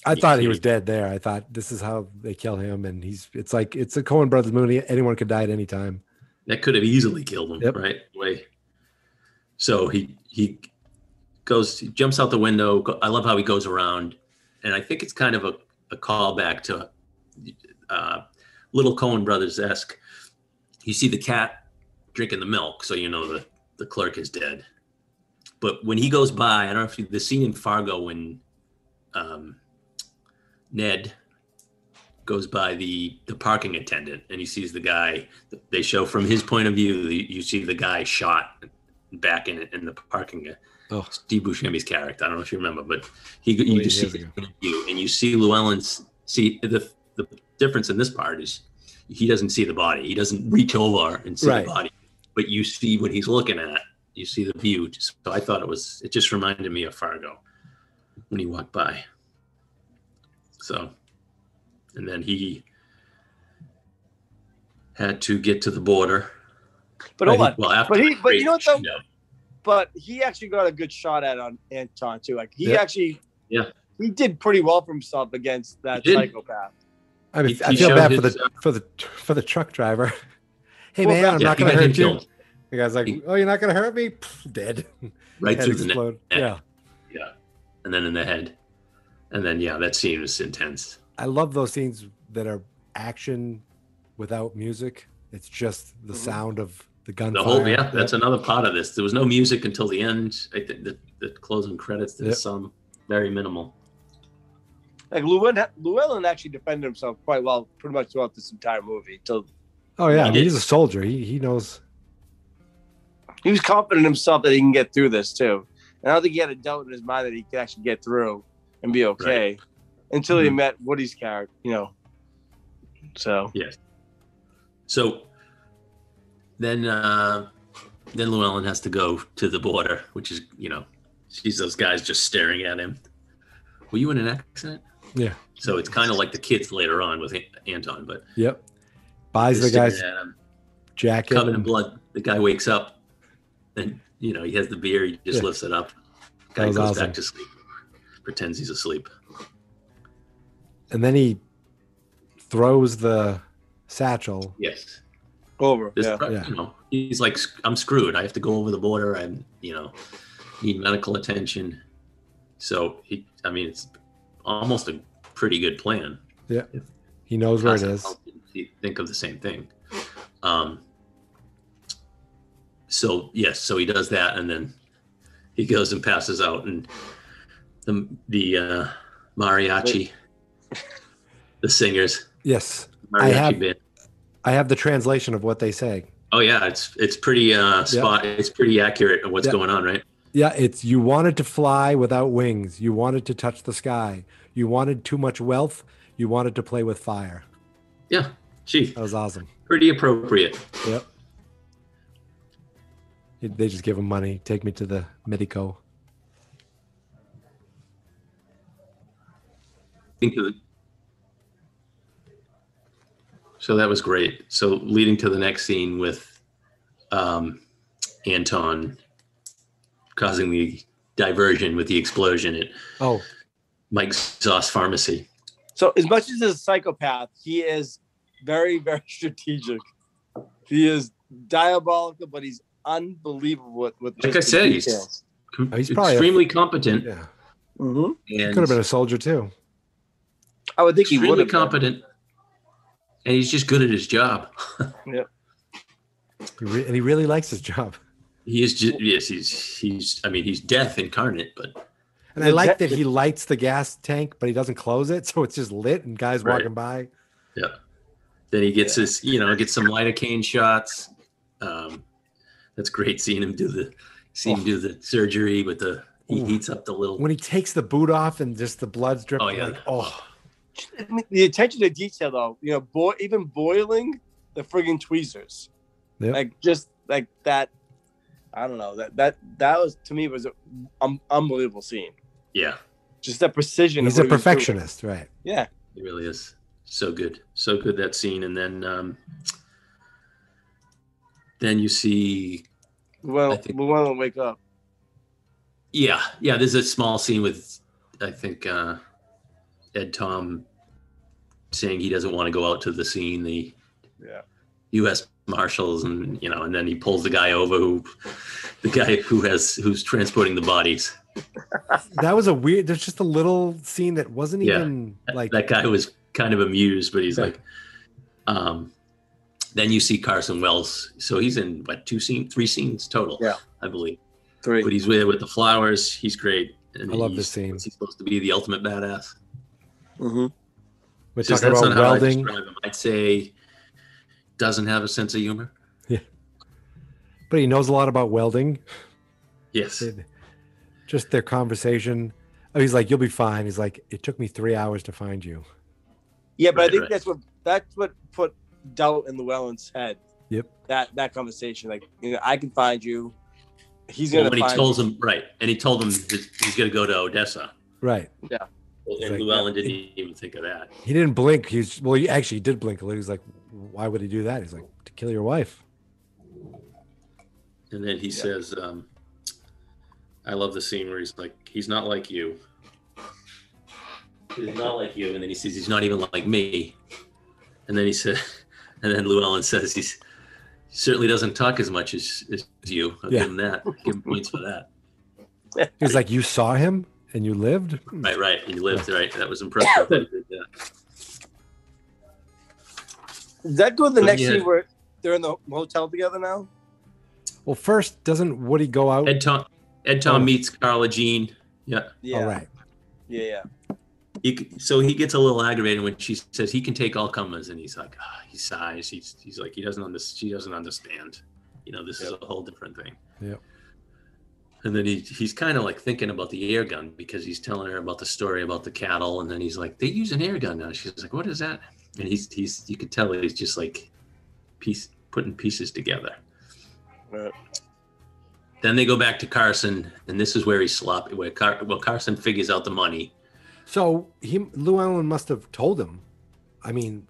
I thought he was dead there. I thought this is how they kill him, and it's a Coen Brothers movie. Anyone could die at any time. That could have easily killed him, Yep. right? So he jumps out the window. I love how he goes around, and I think it's kind of a callback to little Coen Brothers-esque. You see the cat drinking the milk, so you know the clerk is dead. But when he goes by, I don't know if the scene in Fargo when Ned goes by the parking attendant and he sees the guy. They show from his point of view. You see the guy shot back in the parking. Steve Buscemi's character. I don't know if you remember, but you just see his point of view, and you see Llewellyn's. See the difference in this part is he doesn't see the body. He doesn't reach over and see the body, but you see what he's looking at. You see the view. So I thought it just reminded me of Fargo when he walked by. So, and then he had to get to the border. But hold on. Well, after but you know what though? shootout. But he actually got a good shot at on Anton too. Like he Yeah. actually, Yeah. he did pretty well for himself against that He did. psychopath. I mean, He I feel showed bad his, for the truck driver. Hey Well, man, I'm yeah, not he going to got him hurt you. killed. The guy's like, He- oh, you're not going to hurt me? Pff, dead. Right Head through the neck. explode. Yeah. Yeah. And then in the head. And then, that scene was intense. I love those scenes that are action without music. It's just the sound of the gunfire. The whole, that's another part of this. There was no music until the end. I think the closing credits, there's some very minimal. Like Llewellyn actually defended himself quite well, pretty much throughout this entire movie. Till Oh yeah, I mean, did. he's a soldier. He knows. he was confident in himself that he can get through this too, and I don't think he had a doubt in his mind that he could actually get through and be okay. until he met Woody's character, So yes. So then Llewellyn has to go to the border, which is, sees those guys just staring at him. Were you in an accident? Yeah. So it's kind of like the kids later on with Anton, but Yep. Buys the guy's jacket. Covered in blood. The guy wakes up and, he has the beer. He just lifts it up. Guy goes back to sleep. Pretends he's asleep. And then he throws the satchel. Yes. Over. He's like, I'm screwed. I have to go over the border. I, need medical attention. So it's almost a pretty good plan. Yeah. He knows where it is. Think of the same thing. So he does that, and then he goes and passes out, and the mariachi, the singers. Yes. Mariachi band. I have the translation of what they say. Oh yeah, it's pretty it's pretty accurate of what's going on, right? Yeah, it's you wanted to fly without wings. You wanted to touch the sky. You wanted too much wealth. You wanted to play with fire. Yeah, gee. That was awesome. Pretty appropriate. Yep. They just give him money. Take me to the Medico. So that was great. So leading to the next scene with Anton causing the diversion with the explosion at Mike's Zoss Pharmacy. So as much as he's a psychopath, he is very, very strategic. He is diabolical, but he's unbelievable with like I said, he's probably extremely competent. Yeah. Mm-hmm. He could have been a soldier too. I would think he would have competent, and he's just good at his job. Yep. And he really likes his job. He is just he's death incarnate, but. And I like that he lights the gas tank, but he doesn't close it, so it's just lit and guys walking by. Yeah. Then he gets his, gets some lidocaine shots. That's great seeing him do the surgery with he heats up the little. When he takes the boot off and just the blood's dripping. Oh yeah. The attention to detail, though, even boiling the friggin' tweezers, just like that. I don't know that was to me was an unbelievable scene. Yeah, just that precision. He's a perfectionist, right? Yeah, he really is. So good that scene, and then you see. Well, we want to wake up. Yeah. There's a small scene with, I think, Ed Tom saying he doesn't want to go out to the scene. The U.S. Marshals, and and then he pulls the guy over, who's transporting the bodies. That was there's just a little scene that wasn't even like that guy was kind of amused, but he's like, then you see Carson Wells. So he's in three scenes total. Yeah, I believe 3. But he's with the flowers. He's great. And I love this scene. He's supposed to be the ultimate badass. Mm-hmm. We're talking about welding. I'd say doesn't have a sense of humor. Yeah, but he knows a lot about welding. Yes. Just their conversation. Oh, he's like, "You'll be fine." He's like, "It took me 3 hours to find you." Yeah, but I think that's what put doubt in Llewellyn's head. Yep. That conversation, like, I can find you. He's gonna. When he told him and he told him that he's gonna go to Odessa. Right. Yeah. And Llewellyn didn't even think of that. He didn't blink. He actually did blink a little. He's like, "Why would he do that?" He's like, "To kill your wife." And then he says, I love the scene where he's like, "He's not like you. He's not like you." And then he says, "He's not even like me." And then then Llewellyn says, he certainly doesn't talk as much as you. I'll give him that. Give him points for that. He's like, "You saw him and you lived?" Right. You lived, right. That was impressive. That he did that. Does that go to the next scene where they're in the hotel together now? Well, first, doesn't Woody go out? Ed Tom meets Carla Jean. Yeah. All right. Yeah. So he gets a little aggravated when she says he can take all comers, and he's like, he sighs. He's like, she doesn't understand. This is a whole different thing. Yep. And then he's kind of like thinking about the air gun because he's telling her about the story about the cattle. And then he's like, they use an air gun now. She's like, what is that? And he's you could tell he's just like putting pieces together. Right. Then they go back to Carson, and this is where he's sloppy. Carson figures out the money. So Llewellyn must have told him. I mean,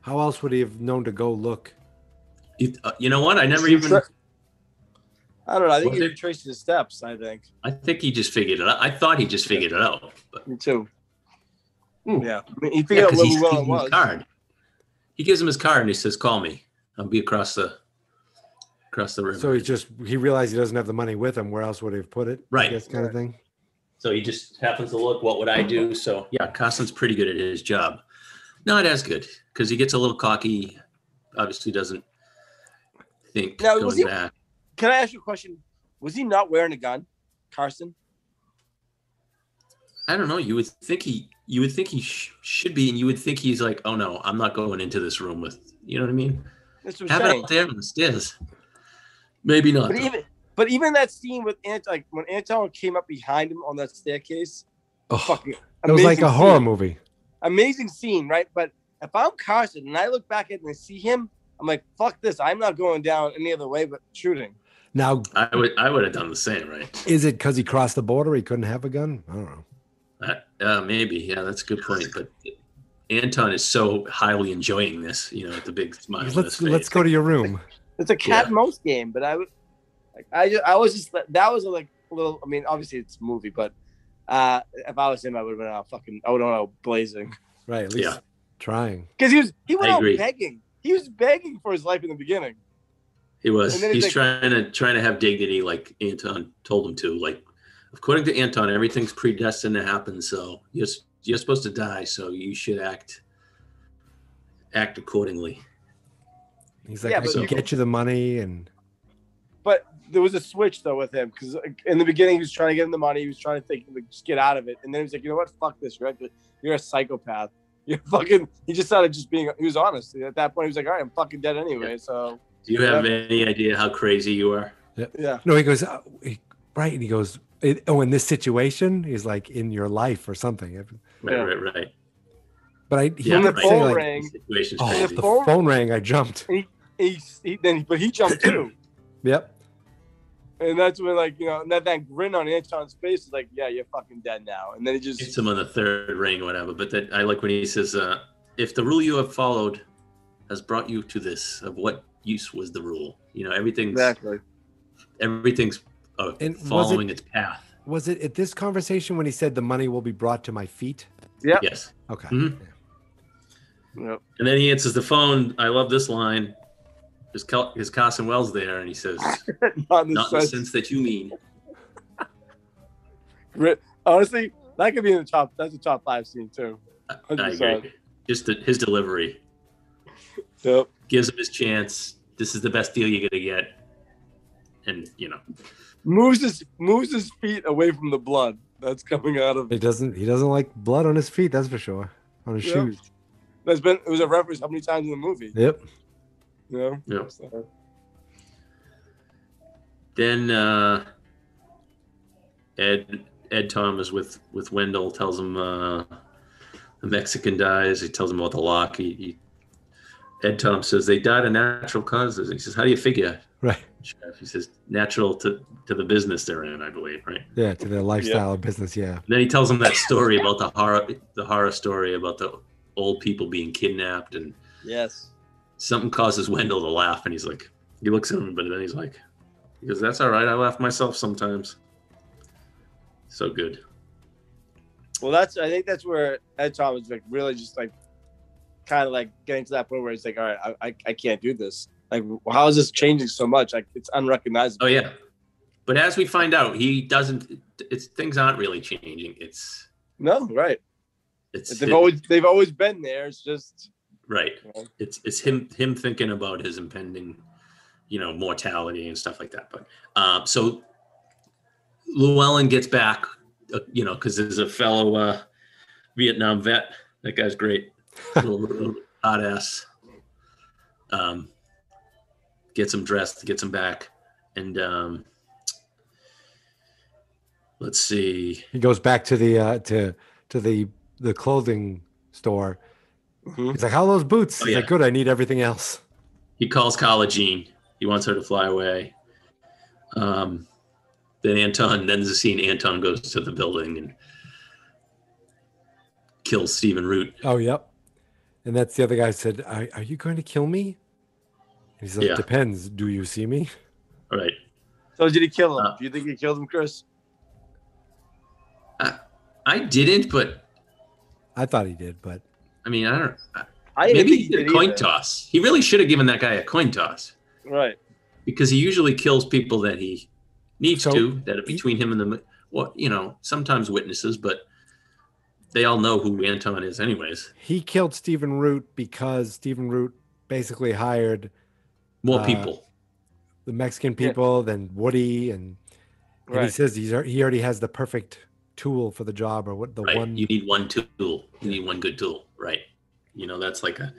how else would he have known to go look? You know what? I never even. I don't know. I think he traced his steps. I think he just figured it out. I thought he just figured it out. But... Me too. Yeah, I mean, he figured out where Llewellyn was. Card. He gives him his card and he says, "Call me. I'll be across the river." So he realized he doesn't have the money with him. Where else would he have put it? Right, this kind of thing. So he just happens to look. What would I do? So yeah, Carson's pretty good at his job. Not as good because he gets a little cocky. Obviously, doesn't think going back. Can I ask you a question? Was he not wearing a gun, Carson? I don't know. You would think he should be, and you would think he's like, oh no, I'm not going into this room with. You know what I mean? That's what Have it out there on the stairs. Maybe not. But even that scene with like when Anton came up behind him on that staircase, fucking it was like a horror movie. Amazing scene, right? But if I'm Carson and I look back at it and I see him, I'm like, fuck this. I'm not going down any other way but shooting. Now I would have done the same, right? Is it because he crossed the border? He couldn't have a gun? I don't know. Maybe. Yeah, that's a good point. But Anton is so highly enjoying this, with the big smile. Let's go to your room. It's a cat and mouse game, but I was just that was like a little. I mean, obviously it's a movie, but if I was him, I would have been I would have went out blazing. Right, at least trying. Because he went out begging. He was begging for his life in the beginning. He was. He's trying to have dignity, like Anton told him to. Like, according to Anton, everything's predestined to happen. So you're supposed to die. So you should act accordingly. He's like, I can get you the money, but there was a switch though with him because in the beginning he was trying to get him the money. He was trying to think, just get out of it, and then he was like, you know what? Fuck this. You're a psychopath. You're fucking. He just started just being. He was honest at that point. He was like, all right, I'm fucking dead anyway. So. Do you have any idea how crazy you are? Yeah. No, he goes, right. And he goes, in this situation, he's like in your life or something. Right. But when the phone rang, the phone rang, I jumped. But he jumped too. Yep. And that's when, that grin on Anton's face is like, yeah, you're fucking dead now. And then he just hits him on the third ring or whatever. But I like when he says, if the rule you have followed has brought you to this, of what use was the rule? Everything's following its path. Was it at this conversation when he said the money will be brought to my feet? Yeah. Yes. Okay. Mm-hmm. Yeah. Yep. And then he answers the phone. I love this line. Is Carson Wells there? And he says, not in the sense that you mean. Honestly, that could be in the top. That's a top 5 scene too. 100%. I agree. Just his delivery. Yep. Gives him his chance. This is the best deal you're gonna get. And moves his feet away from the blood that's coming out of. He doesn't like blood on his feet. That's for sure. On his shoes. It was a reference how many times in the movie. Yep. Yep. So. Then Ed Thomas with Wendell tells him the Mexican dies. He tells him about the lock. Ed Tom says they died of natural causes. He says, how do you figure? Right. He says natural to the business they're in, I believe, right? Yeah, to their lifestyle business, yeah. And then he tells him that story about the horror story about the old people being kidnapped, and something causes Wendell to laugh, and he looks at him, but then he goes, that's all right. I laugh myself sometimes. So good. Well, I think that's where Ed Tom is really just kind of getting to that point where he's like, all right, I can't do this. How is this changing so much? It's unrecognizable. Oh yeah, but as we find out, he doesn't. Things aren't really changing. Right. They've always been there. It's just right. It's him thinking about his impending, mortality and stuff like that. But so Llewellyn gets back, because there's a fellow Vietnam vet. That guy's great. Little hot ass. Gets him dressed, gets him back, and let's see. He goes back to the the clothing store. He's like, "How are those boots?" He's like, "Good. I need everything else." He calls Carla Jean. He wants her to fly away. Then there's a scene. Anton goes to the building and kills Stephen Root. Oh, yep. And that's the other guy said, "Are you going to kill me?" And he's like, "Depends. Do you see me?" All right. So did he kill him? Do you think he killed him, Chris? I didn't, but I thought he did. But I mean, I don't. I maybe he did a coin toss. He really should have given that guy a coin toss. Right. Because he usually kills people that he needs to, that are between him and the, well, you know, sometimes witnesses, but they all know who Anton is anyways. He killed Stephen Root because Stephen Root basically hired more people, the Mexican people, than Woody, and he says he already has the perfect tool for the job, or what the one. You need one tool. You need one good tool, right? You know, that's like a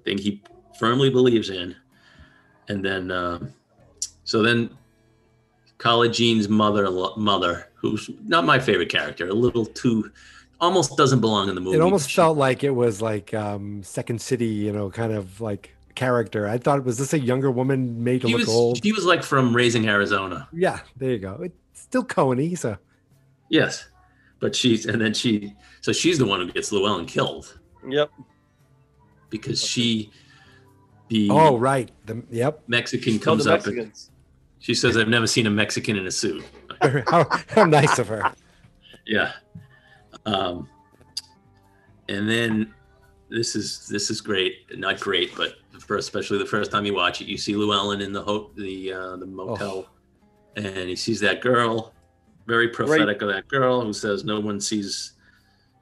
thing he firmly believes in. And then, so then, Carla Jean's mother, who's not my favorite character, a little too, almost doesn't belong in the movie. It almost felt like it was like Second City, you know, kind of like character. I thought, was this a younger woman made to look old? She was like from Raising Arizona. Yeah, there you go. It's still Coen-y, so. Yes, but she's the one who gets Llewellyn killed. Yep. Because the Mexican comes up and she says, "I've never seen a Mexican in a suit." how nice of her. Yeah. And then this is great. Not great, but especially the first time you watch it, you see Llewellyn in the motel, and he sees that girl, very prophetic of that girl, who says, "No one sees."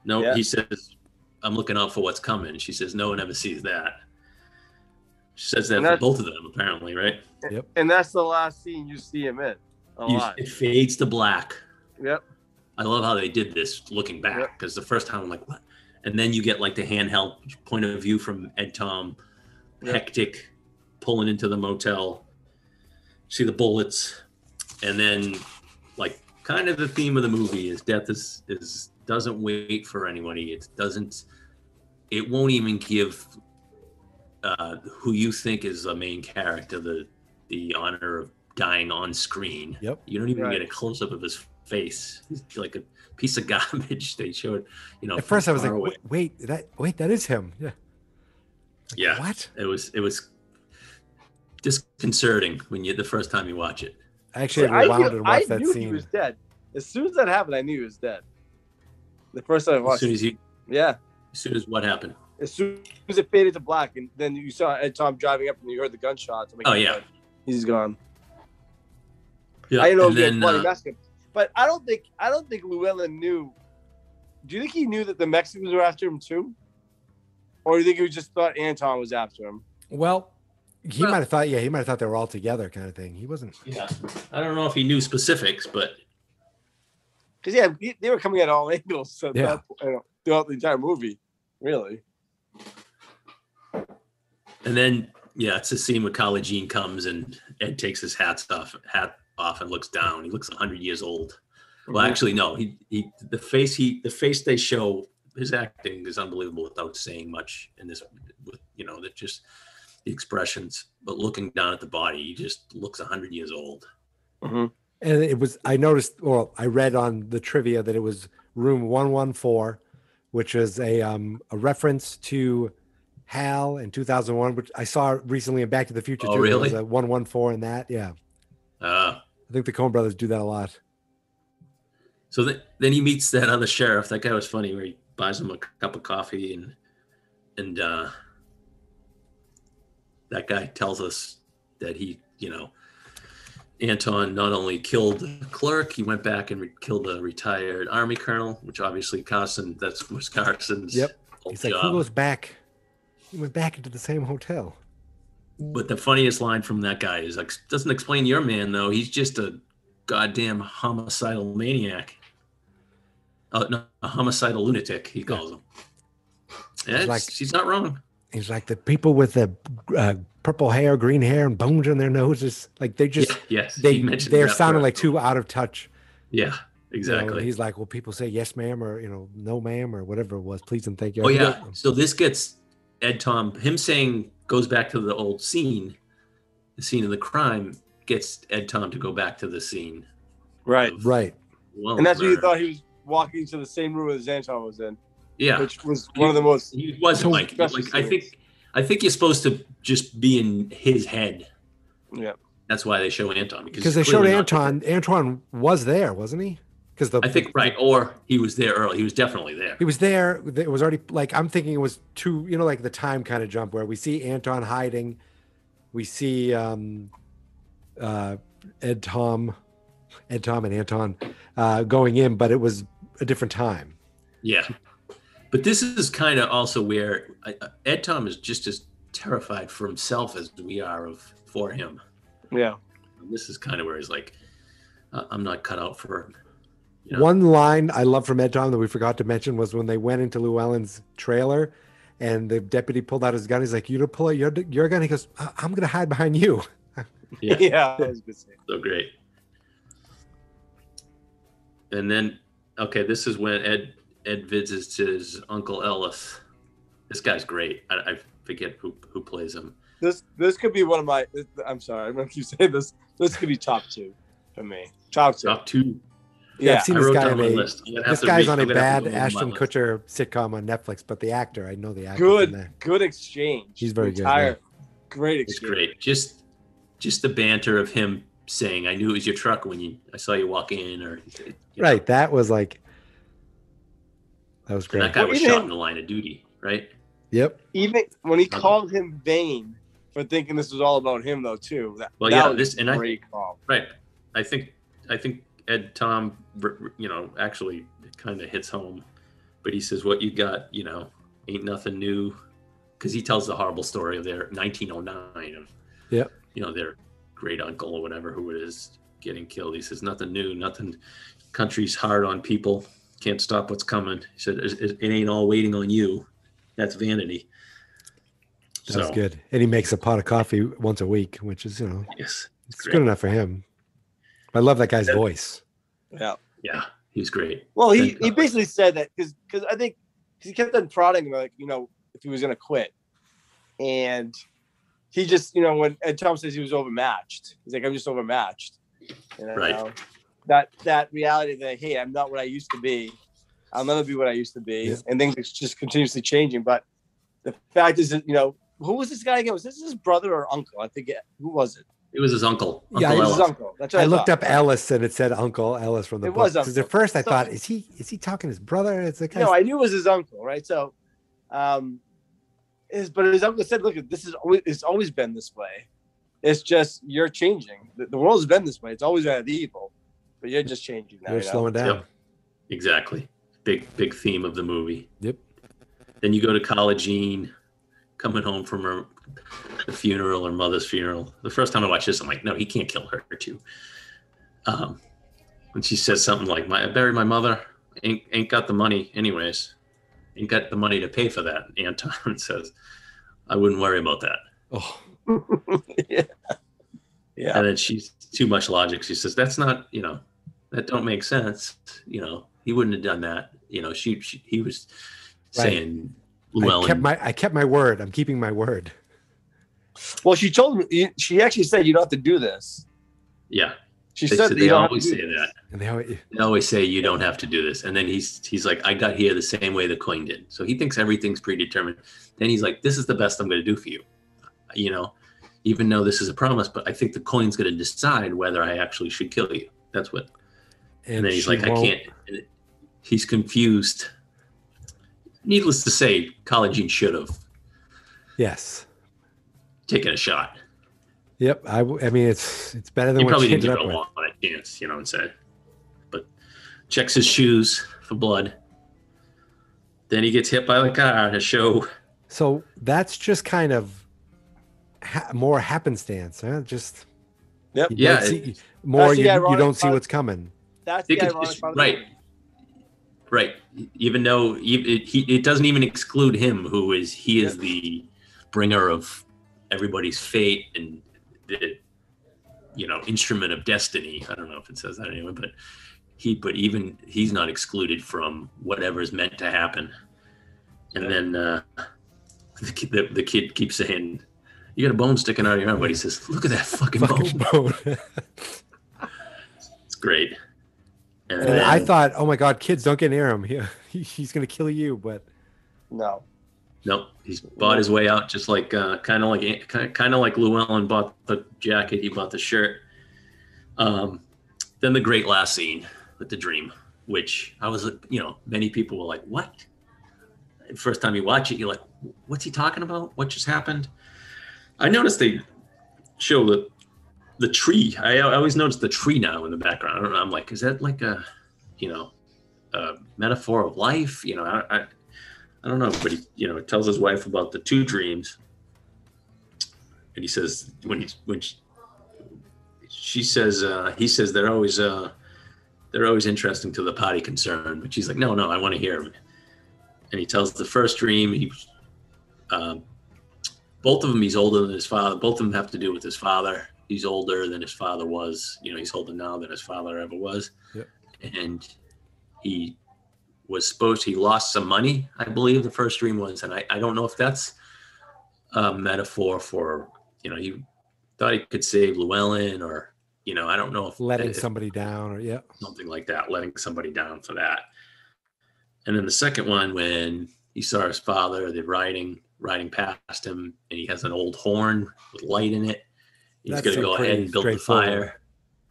He says, "I'm looking out for what's coming." And she says, "No one ever sees that." She says that for both of them, apparently, right? Yep. And that's the last scene you see him in. It fades to black. Yep. I love how they did this looking back, because the first time I'm like, what? And then you get like the handheld point of view from Ed Tom, hectic, pulling into the motel, see the bullets, and then like kind of the theme of the movie is death is doesn't wait for anybody. It won't even give who you think is the main character the honor of dying on screen. Yep. You don't even get a close up of his face. He's like a piece of garbage. They showed, you know. At first I was like, wait, that is him. Yeah. Like, yeah. What? It was disconcerting the first time you watch it. I actually rewound and watched that scene. I knew he was dead. As soon as that happened, I knew he was dead. The first time I watched it. As soon as what happened? As soon as it faded to black, and then you saw Ed Tom driving up, and you heard the gunshots. I'm like, he's gone. Yeah, I didn't know he had bloody Mexican, but I don't think Llewellyn knew. Do you think he knew that the Mexicans were after him too, or do you think he just thought Anton was after him? Well, he might have thought. Yeah, he might have thought they were all together, kind of thing. He wasn't. Yeah, I don't know if he knew specifics, but because they were coming at all angles. So throughout the entire movie, really. And then, it's a scene where Carla Jean comes and Ed takes his hat off and looks down. He looks 100 years old. Well, actually, no. The face they show, his acting is unbelievable without saying much in this. That just the expressions. But looking down at the body, he just looks 100 years old. Mm-hmm. And it was. I noticed. Well, I read on the trivia that it was room 114, which is a reference to Hal in 2001, which I saw recently in Back to the Future too. Oh, really? There was a 114 in that. Yeah. I think the Coen Brothers do that a lot. So then he meets that other sheriff. That guy was funny, where he buys him a cup of coffee, and that guy tells us that he, Anton not only killed the clerk, he went back and killed a retired Army colonel, which obviously was Carson's. Yep. He's like, who goes back? He went back into the same hotel. But the funniest line from that guy is like, doesn't explain your man though. He's just a goddamn homicidal maniac. No, a homicidal lunatic, he calls him. Yeah, she's not wrong. He's like the people with the purple hair, green hair, and bones in their noses. Like they just, they're sounding like too out of touch. Yeah, exactly. He's like, well, people say yes, ma'am, or no, ma'am, or whatever it was. Please and thank you. Oh yeah. So this gets Ed Tom. Him saying goes back to the old scene, the scene of the crime gets Ed Tom to go back to the scene. Right. Right. And that's what you thought he was walking to the same room as Anton was in. Yeah. Which was one of the most. He wasn't like I think you're supposed to just be in his head. Yeah. That's why they show Anton because they showed Anton. Anton was there, wasn't he? Because I think right, or he was there early. He was definitely there. He was there. It was already like I'm thinking it was two. Like the time kind of jump where we see Anton hiding, we see Ed Tom, and Anton going in, but it was a different time. Yeah, but this is kind of also where Ed Tom is just as terrified for himself as we are for him. Yeah, and this is kind of where he's like, I'm not cut out for him. One line I love from Ed Tom that we forgot to mention was when they went into Llewellyn's trailer and the deputy pulled out his gun. He's like, you to pull out your gun? He goes, I'm going to hide behind you. Yeah. That was good. So great. And then, okay, this is when Ed visits his Uncle Ellis. This guy's great. I forget who plays him. This could be one of my, I'm sorry, I'm going to keep saying this. This could be top two for me. Top two. Yeah, I've seen this guy this guy's on a bad Ashton Kutcher sitcom on Netflix, but the actor, I know the actor. Good exchange. He's very good. Great exchange. It's great. Just the banter of him saying, "I knew it was your truck when I saw you walk in," or right. That was great. And that guy was shot in the line of duty, right? Yep. Even when he called him vain for thinking this was all about him, though, too. That was a great call. Right. I think Ed Tom, actually kind of hits home, but he says, "What you got, ain't nothing new," because he tells the horrible story of their 1909 of, their great uncle or whatever who it is getting killed. He says, "Nothing new, nothing. Country's hard on people. Can't stop what's coming." He said, "It ain't all waiting on you. That's vanity." That's good. And he makes a pot of coffee once a week, which is, yes, it's good enough for him. I love that guy's voice. Yeah. Yeah, he's great. Well, he basically said that because I think he kept on prodding him, like, if he was going to quit. And he just, when Ed Tom says he was overmatched, he's like, I'm just overmatched. Right. That reality that, hey, I'm not what I used to be. I'll never be what I used to be. Yeah. And things are just continuously changing. But the fact is that, who was this guy again? Was this his brother or uncle? I forget. Who was it? It was his uncle. It was his uncle. That's what I looked up Ellis and it said Uncle Ellis from the book. Because at first I thought, is he talking his brother? It's like I knew it was his uncle, right? So, but his uncle said, "Look, it's always been this way. It's just you're changing. The world's been this way. It's always been evil, but you're just changing now. You're slowing down." Yep. Exactly. Big theme of the movie. Yep. Then you go to College Jean, coming home from the funeral, her mother's funeral. The first time I watched this, I'm like, no, he can't kill her too. When she says something like, I buried my mother, ain't got the money anyways. Ain't got the money to pay for that. Anton says, I wouldn't worry about that. Oh. Yeah. And then she's too much logic. She says, that's not, that don't make sense. He wouldn't have done that. He was saying, Llewellyn. I kept my word. I'm keeping my word. Well, she told him. She actually said, "You don't have to do this." Yeah, she said that you don't always say that. And they always say you don't have to do this. And then he's like, "I got here the same way the Coen did." So he thinks everything's predetermined. Then he's like, "This is the best I'm going to do for you." Even though this is a promise, but I think the Coen's going to decide whether I actually should kill you. That's what. And then he's like, I can't. He's confused. Needless to say, College Jean should have. Yes. Taken a shot. Yep. I mean, it's better than he what probably she didn't ended give up it a with. lot of chance, and said, but checks his shoes for blood. Then he gets hit by the car to show. So that's just kind of more happenstance, huh? Just yep. You don't see what's coming. That's the ironic part of right. Right. Even though it doesn't even exclude him, he is the bringer of everybody's fate and the instrument of destiny. I don't know if it says that anyway, but but even he's not excluded from whatever is meant to happen. And then the kid keeps saying, "You got a bone sticking out of your arm," but he says, "Look at that fucking bone." It's great. And then, I thought, oh my God, kids, don't get near him. He's going to kill you. But No. nope, he's bought his way out, just like kind of like Llewellyn bought the jacket, he bought the shirt. Then the great last scene with the dream, which I was, many people were like, "What?" First time you watch it, you're like, "What's he talking about? What just happened?" I noticed they show the tree. I always notice the tree now in the background. I don't know. I'm like, is that like a metaphor of life? I don't know. But he tells his wife about the two dreams, and he says he says they're always interesting to the party concerned. But she's like, no, I want to hear him. And he tells the first dream. Both of them, he's older than his father. Both of them have to do with his father. He's older than his father was. He's older now than his father ever was. Yep. And he lost some money, I believe the first dream was. And I don't know if that's a metaphor for, he thought he could save Llewellyn, or, I don't know if letting somebody down, or something like that, letting somebody down for that. And then the second one, when he saw his father, they're riding past him, and he has an old horn with light in it. He's going to go ahead and build the fire.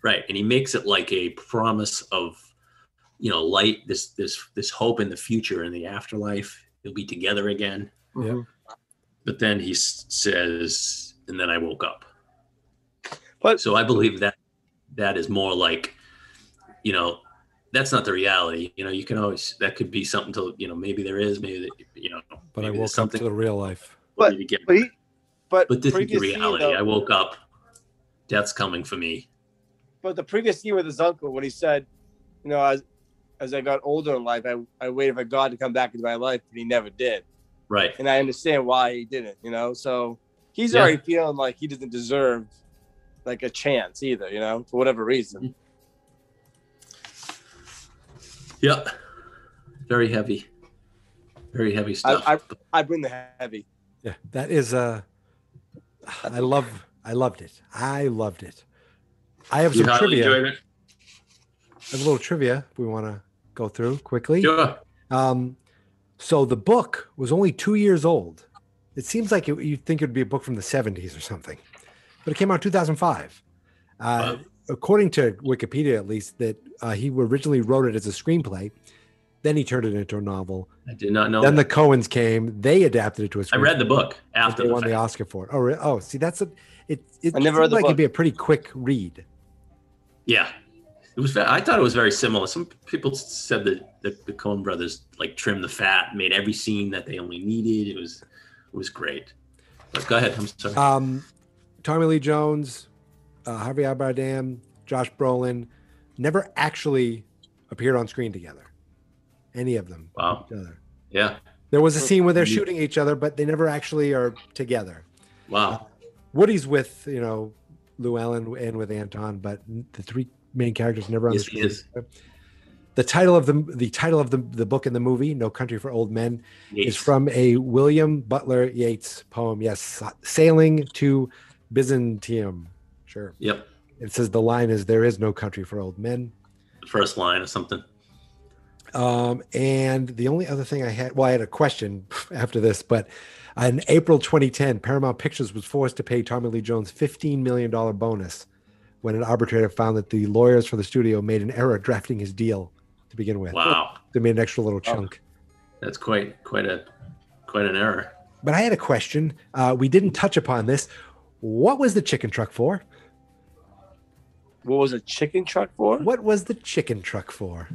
Right. And he makes it like a promise of, light, this hope in the future, in the afterlife, they'll be together again. Yeah. But then he says, and then I woke up. But so I believe that is more like, that's not the reality. You can always, that could be something to, maybe there is, maybe that, but I woke up to the real life. But this is the reality. I woke up. Death's coming for me. But the previous scene with his uncle, when he said, as I got older in life, I waited for God to come back into my life, but he never did. Right. And I understand why he didn't, so he's already feeling like he doesn't deserve like a chance either, for whatever reason. Yep. Very heavy stuff. I bring the heavy. Yeah, that is I loved it. I have some trivia. I have a little trivia we want to go through quickly. Sure. So the book was only 2 years old. It seems like you'd think it would be a book from the 70s or something, but it came out in 2005. According to Wikipedia, at least, that he originally wrote it as a screenplay. Then he turned it into a novel. I did not know. Then the Coens came. They adapted it to a screenplay. I read the book after they won the Oscar for it. Oh, really? Oh, see, that's it. I never read the book. It'd be a pretty quick read. Yeah, it was. I thought it was very similar. Some people said that the Coen Brothers like trimmed the fat, made every scene that they only needed. It was great. But go ahead. I'm sorry. Tommy Lee Jones, Javier Bardem, Josh Brolin, never actually appeared on screen together. Any of them. Wow. Each other. Yeah. There was a scene where they're shooting each other, but they never actually are together. Wow. Woody's with, Llewellyn and with Anton, but the three main characters never on the screen. Yes. The title of the book and the movie, No Country for Old Men, Yates. is from a William Butler Yeats poem. Yes, Sailing to Byzantium. Sure. Yep. It says the line is, "There is no country for old men." The first line or something. And the only other thing I had a question after this, but in April 2010, Paramount Pictures was forced to pay Tommy Lee Jones $15 million bonus when an arbitrator found that the lawyers for the studio made an error drafting his deal to begin with. Wow. They made an extra little chunk. That's quite an error. But I had a question. We didn't touch upon this. What was the chicken truck for? What was a chicken truck for? What was the chicken truck for?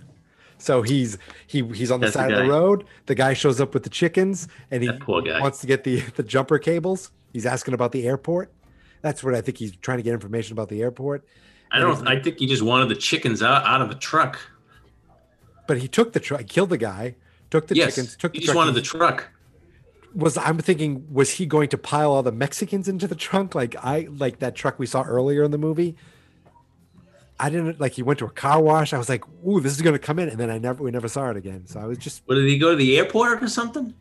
So he's on the side of the guy. road. The guy shows up with the chickens, and he That poor guy. wants to get the jumper cables. He's asking about the airport. That's what I think he's trying to get information about the airport. I think he just wanted the chickens out of the truck. But he took the truck, killed the guy, took the chickens, took the he truck. just wanted the truck. I'm thinking, was he going to pile all the Mexicans into the trunk like that truck we saw earlier in the movie? I didn't like. He went to a car wash. I was like, "Ooh, this is gonna come in," and then we never saw it again. So I was just. What, did he go to the airport or something?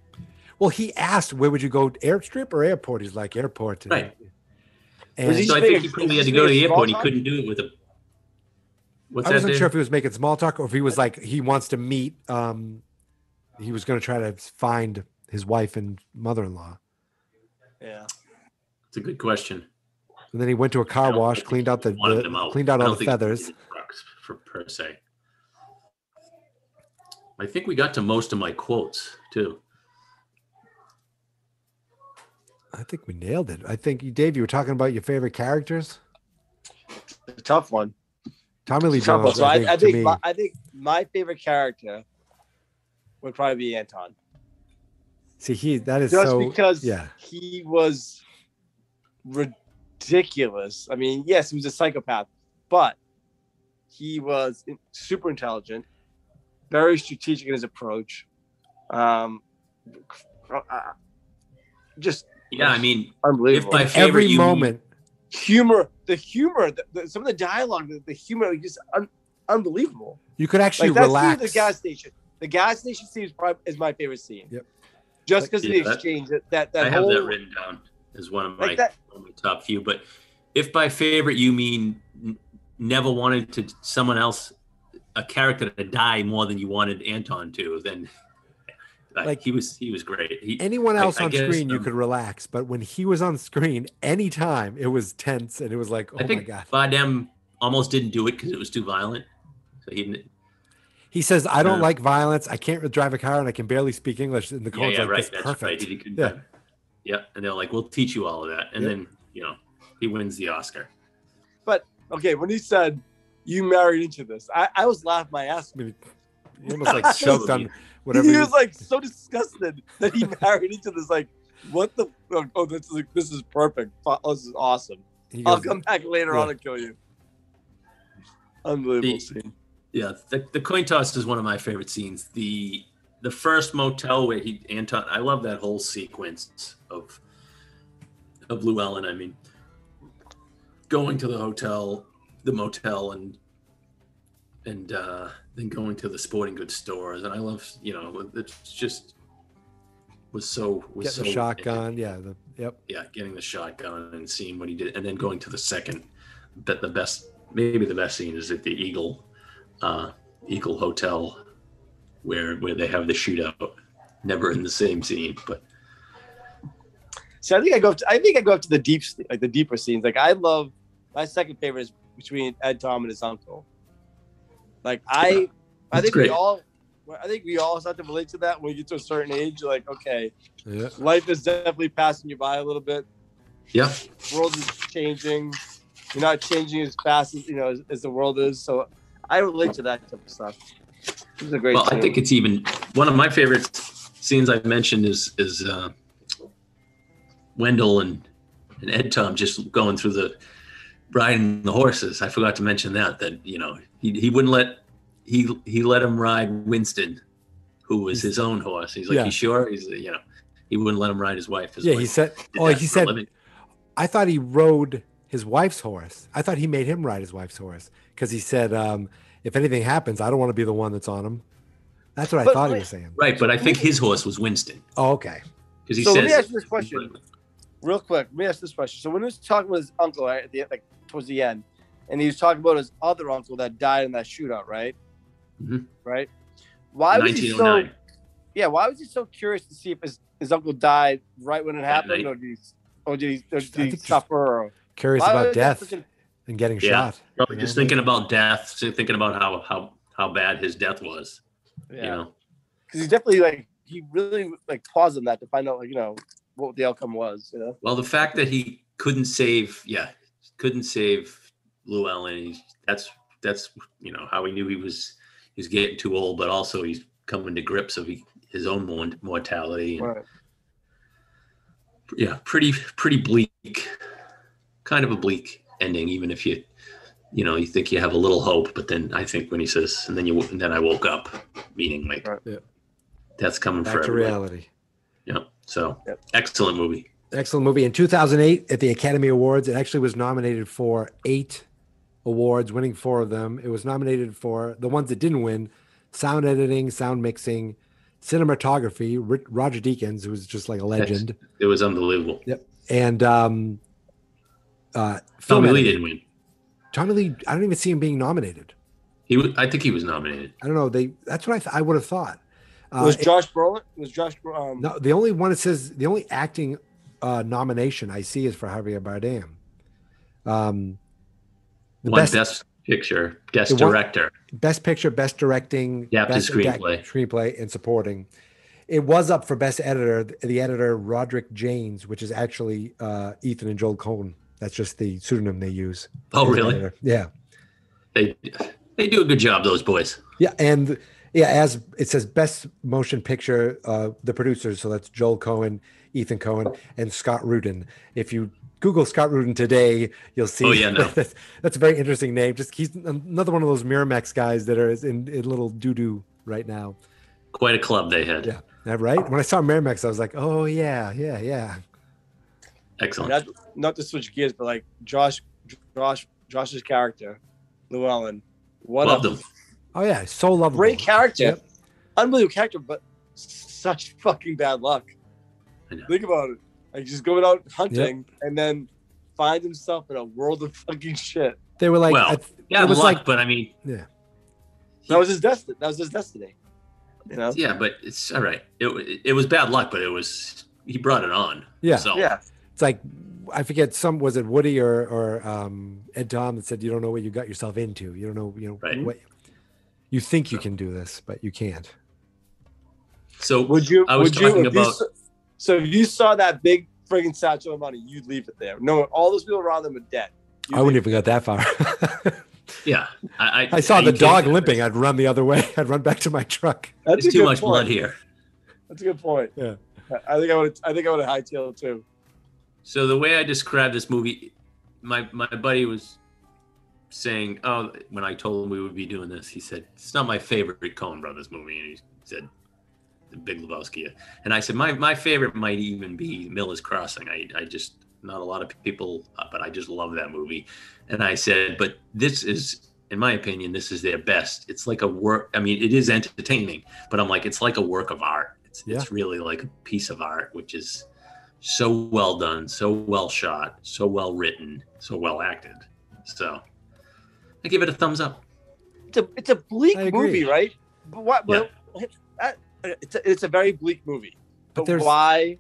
Well, he asked, "Where would you go? Airstrip or airport?" He's like, "Airport." Right. And So I think he probably had to go to the airport. And he couldn't do it with a. What's I that? wasn't sure if he was making small talk or if he was like he wants to meet. He was going to try to find his wife and mother-in-law. Yeah, it's a good question. And then he went to a car wash, cleaned out cleaned out all the feathers. Per se. I think we got to most of my quotes too. I think we nailed it. I think Dave, you were talking about your favorite characters. a tough one. Tommy Lee Jones. So I think my favorite character would probably be Anton. See, that is just so because he was ridiculous. I mean, yes, he was a psychopath, but he was super intelligent, very strategic in his approach. Just I mean, unbelievable. If by favorite every moment, the humor, some of the dialogue, the humor, just unbelievable. You could actually that relax. Scene at the gas station. The gas station scene is my favorite scene. Yep. Just because of the exchange. That I have whole, that written down as one of my top few. But if by favorite you mean never wanted someone else, a character to die more than you wanted Anton to, then he was great. Anyone else on screen you could relax, but when he was on screen, anytime it was tense and it was like, oh my god. Bardem almost didn't do it because it was too violent. So he says, I don't like violence. I can't drive a car and I can barely speak English. And the Coen's like, right. That's perfect. Right. Yeah. And they're like, we'll teach you all of that. And then, he wins the Oscar. But, okay, when he said, you married into this, I was laughing my ass. He almost like choked on whatever. He was like so disgusted that he married into this. Like, what the? Oh, this is perfect. This is awesome. I'll come back later on and kill you. Unbelievable scene. Yeah, the coin toss is one of my favorite scenes. The first motel where Anton, I love that whole sequence of Llewellyn. I mean, going to the motel, and then going to the sporting goods stores, and I love, it's just getting the shotgun, getting the shotgun and seeing what he did, and then going to the second, the best scene is at the Eagle Hotel, where they have the shootout. Never in the same scene, but. See, I think I go up to the deeper scenes. Like, I love, my second favorite is between Ed Tom and his uncle. Like, I think we all start to relate to that when you get to a certain age. You're like, okay, life is definitely passing you by a little bit. Yeah, the world is changing. You're not changing as fast as the world is. So I relate to that type of stuff. This is a great. Well, scene. I think it's even one of my favorite scenes I've mentioned is Wendell and Ed Tom just going through riding the horses. I forgot to mention that he wouldn't let he let him ride Winston, who was his own horse. He's like, you sure? He's he wouldn't let him ride his wife. He said, I thought he rode his wife's horse. I thought he made him ride his wife's horse because he said, if anything happens, I don't want to be the one that's on him. That's what I thought he was saying. Right, but I think his horse was Winston. Oh, okay. Because he says. Let me ask you this question, real quick. Let me ask this question. So when he was talking with his uncle at the towards the end, and he was talking about his other uncle that died in that shootout, right? Mm-hmm. Right. Why was he so? 1909. Yeah. Why was he so curious to see if his uncle died right when it happened, or did he suffer? Or curious about death and getting shot. Probably just thinking about death, thinking about how bad his death was. Yeah. Because he definitely he really paused on that to find out what the outcome was. Well, the fact that he couldn't save Llewellyn, that's how he knew he was getting too old, but also he's coming to grips of his own mortality. And, right. Yeah, pretty bleak, kind of a bleak ending. Even if you think you have a little hope, but then I think when he says, and then I woke up, meaning that's coming back for to everybody. reality. Yeah. So excellent movie. Excellent movie. In 2008 at the Academy Awards, it actually was nominated for 8 awards, winning 4 of them. It was nominated for the ones that didn't win: sound editing, sound mixing, cinematography. Roger Deakins, who was just like a legend. It was unbelievable. Yep. And film Tommy Lee editing. didn't win. Tommy Lee, I don't even see him being nominated. I think he was nominated. I don't know. That's what I would have thought. Was Josh Brolin? Was Josh? No, the only one it says the only acting nomination I see is for Javier Bardem. Best picture, best director, best picture, best directing, adapted best screenplay, and supporting. It was up for best editor. The editor Roderick Janes, which is actually Ethan and Joel Coen. That's just the pseudonym they use. Oh, really? Editor. Yeah. They do a good job, those boys. Yeah, and as it says, best motion picture, the producers. So that's Joel Coen, Ethan Coen, and Scott Rudin. If you Google Scott Rudin today, you'll see. Oh, yeah, no. That's a very interesting name. Just he's another one of those Miramax guys that are in little doo-doo right now. Quite a club they had. Yeah, right. When I saw Miramax, I was like, oh yeah. Excellent. Not to switch gears, but like Josh's character, Llewellyn. Loved him. Oh yeah, so lovable. Great character, Yep. unbelievable character, but such fucking bad luck. I know. Think about it. Like just going out hunting and then find himself in a world of fucking shit. They were like, Well, it was luck, like, but I mean, yeah. That was his destiny. That was his destiny. You know? yeah, but it's all right. It was bad luck, but he brought it on. Yeah. So. Yeah. It's like, I forget, was it Woody or Ed Tom that said, you don't know what you got yourself into. You don't know, Right. what you think you can do this, but you can't. So I was talking about. So if you saw that big friggin' satchel of money, you'd leave it there. No, all those people around them are dead. I wouldn't even got that far. Yeah. I saw the dog limping. I'd run the other way. I'd run back to my truck. That's There's too much blood here. That's a good point. Yeah. I think I would have hightailed too. So the way I described this movie, my buddy was saying, oh, when I told him we would be doing this, he said, it's not my favorite Coen Brothers movie. And he said, The Big Lebowski. And I said, my favorite might even be Miller's Crossing. I just, not a lot of people, but I just love that movie. And I said, but this is, in my opinion, this is their best. It's like a work. I mean, it is entertaining, but I'm like, it's like a work of art. It's really like a piece of art, which is so well done, so well shot, so well written, so well acted. So I give it a thumbs up. It's a bleak movie, right? But what? Yeah. It's a very bleak movie. But why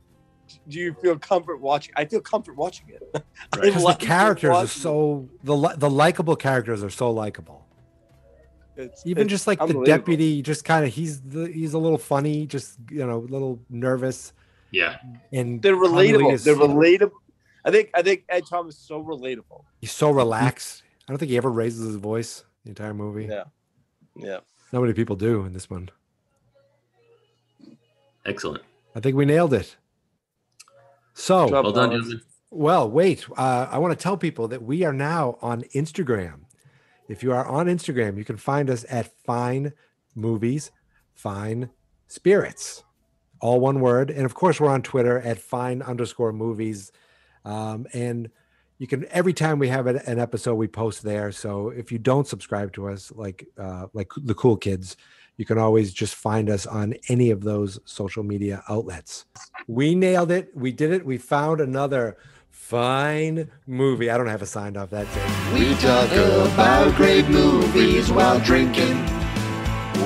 do you feel comfort watching? I feel comfort watching it. Right. Because the characters are so the likable characters are so likable. Even just like the deputy, just kind of he's a little funny, just a little nervous. Yeah, and they're relatable. They're relatable. I think Ed Tom is so relatable. He's so relaxed. I don't think he ever raises his voice the entire movie. Yeah. Not many people do in this one. Excellent. I think we nailed it. So well done, gentlemen. Well, wait. I want to tell people that we are now on Instagram. If you are on Instagram, you can find us at Fine Movies, Fine Spirits, all one word. And of course, we're on Twitter at Fine_movies. And you can, every time we have an episode, we post there. So if you don't subscribe to us, like the cool kids, you can always just find us on any of those social media outlets. We nailed it. We did it. We found another fine movie. I don't have a sign off that day. We talk about great movies while drinking.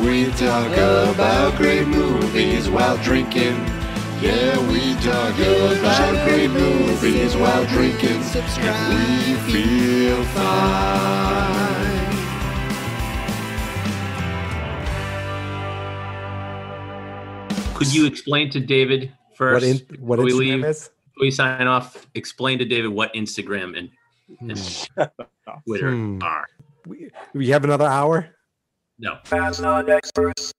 We talk about great movies while drinking. Yeah, we talk about great movies while drinking. And we feel fine. Could you explain to David first? What Instagram is? Before we sign off, explain to David what Instagram and Twitter are. We have another hour? No. Fast not experts.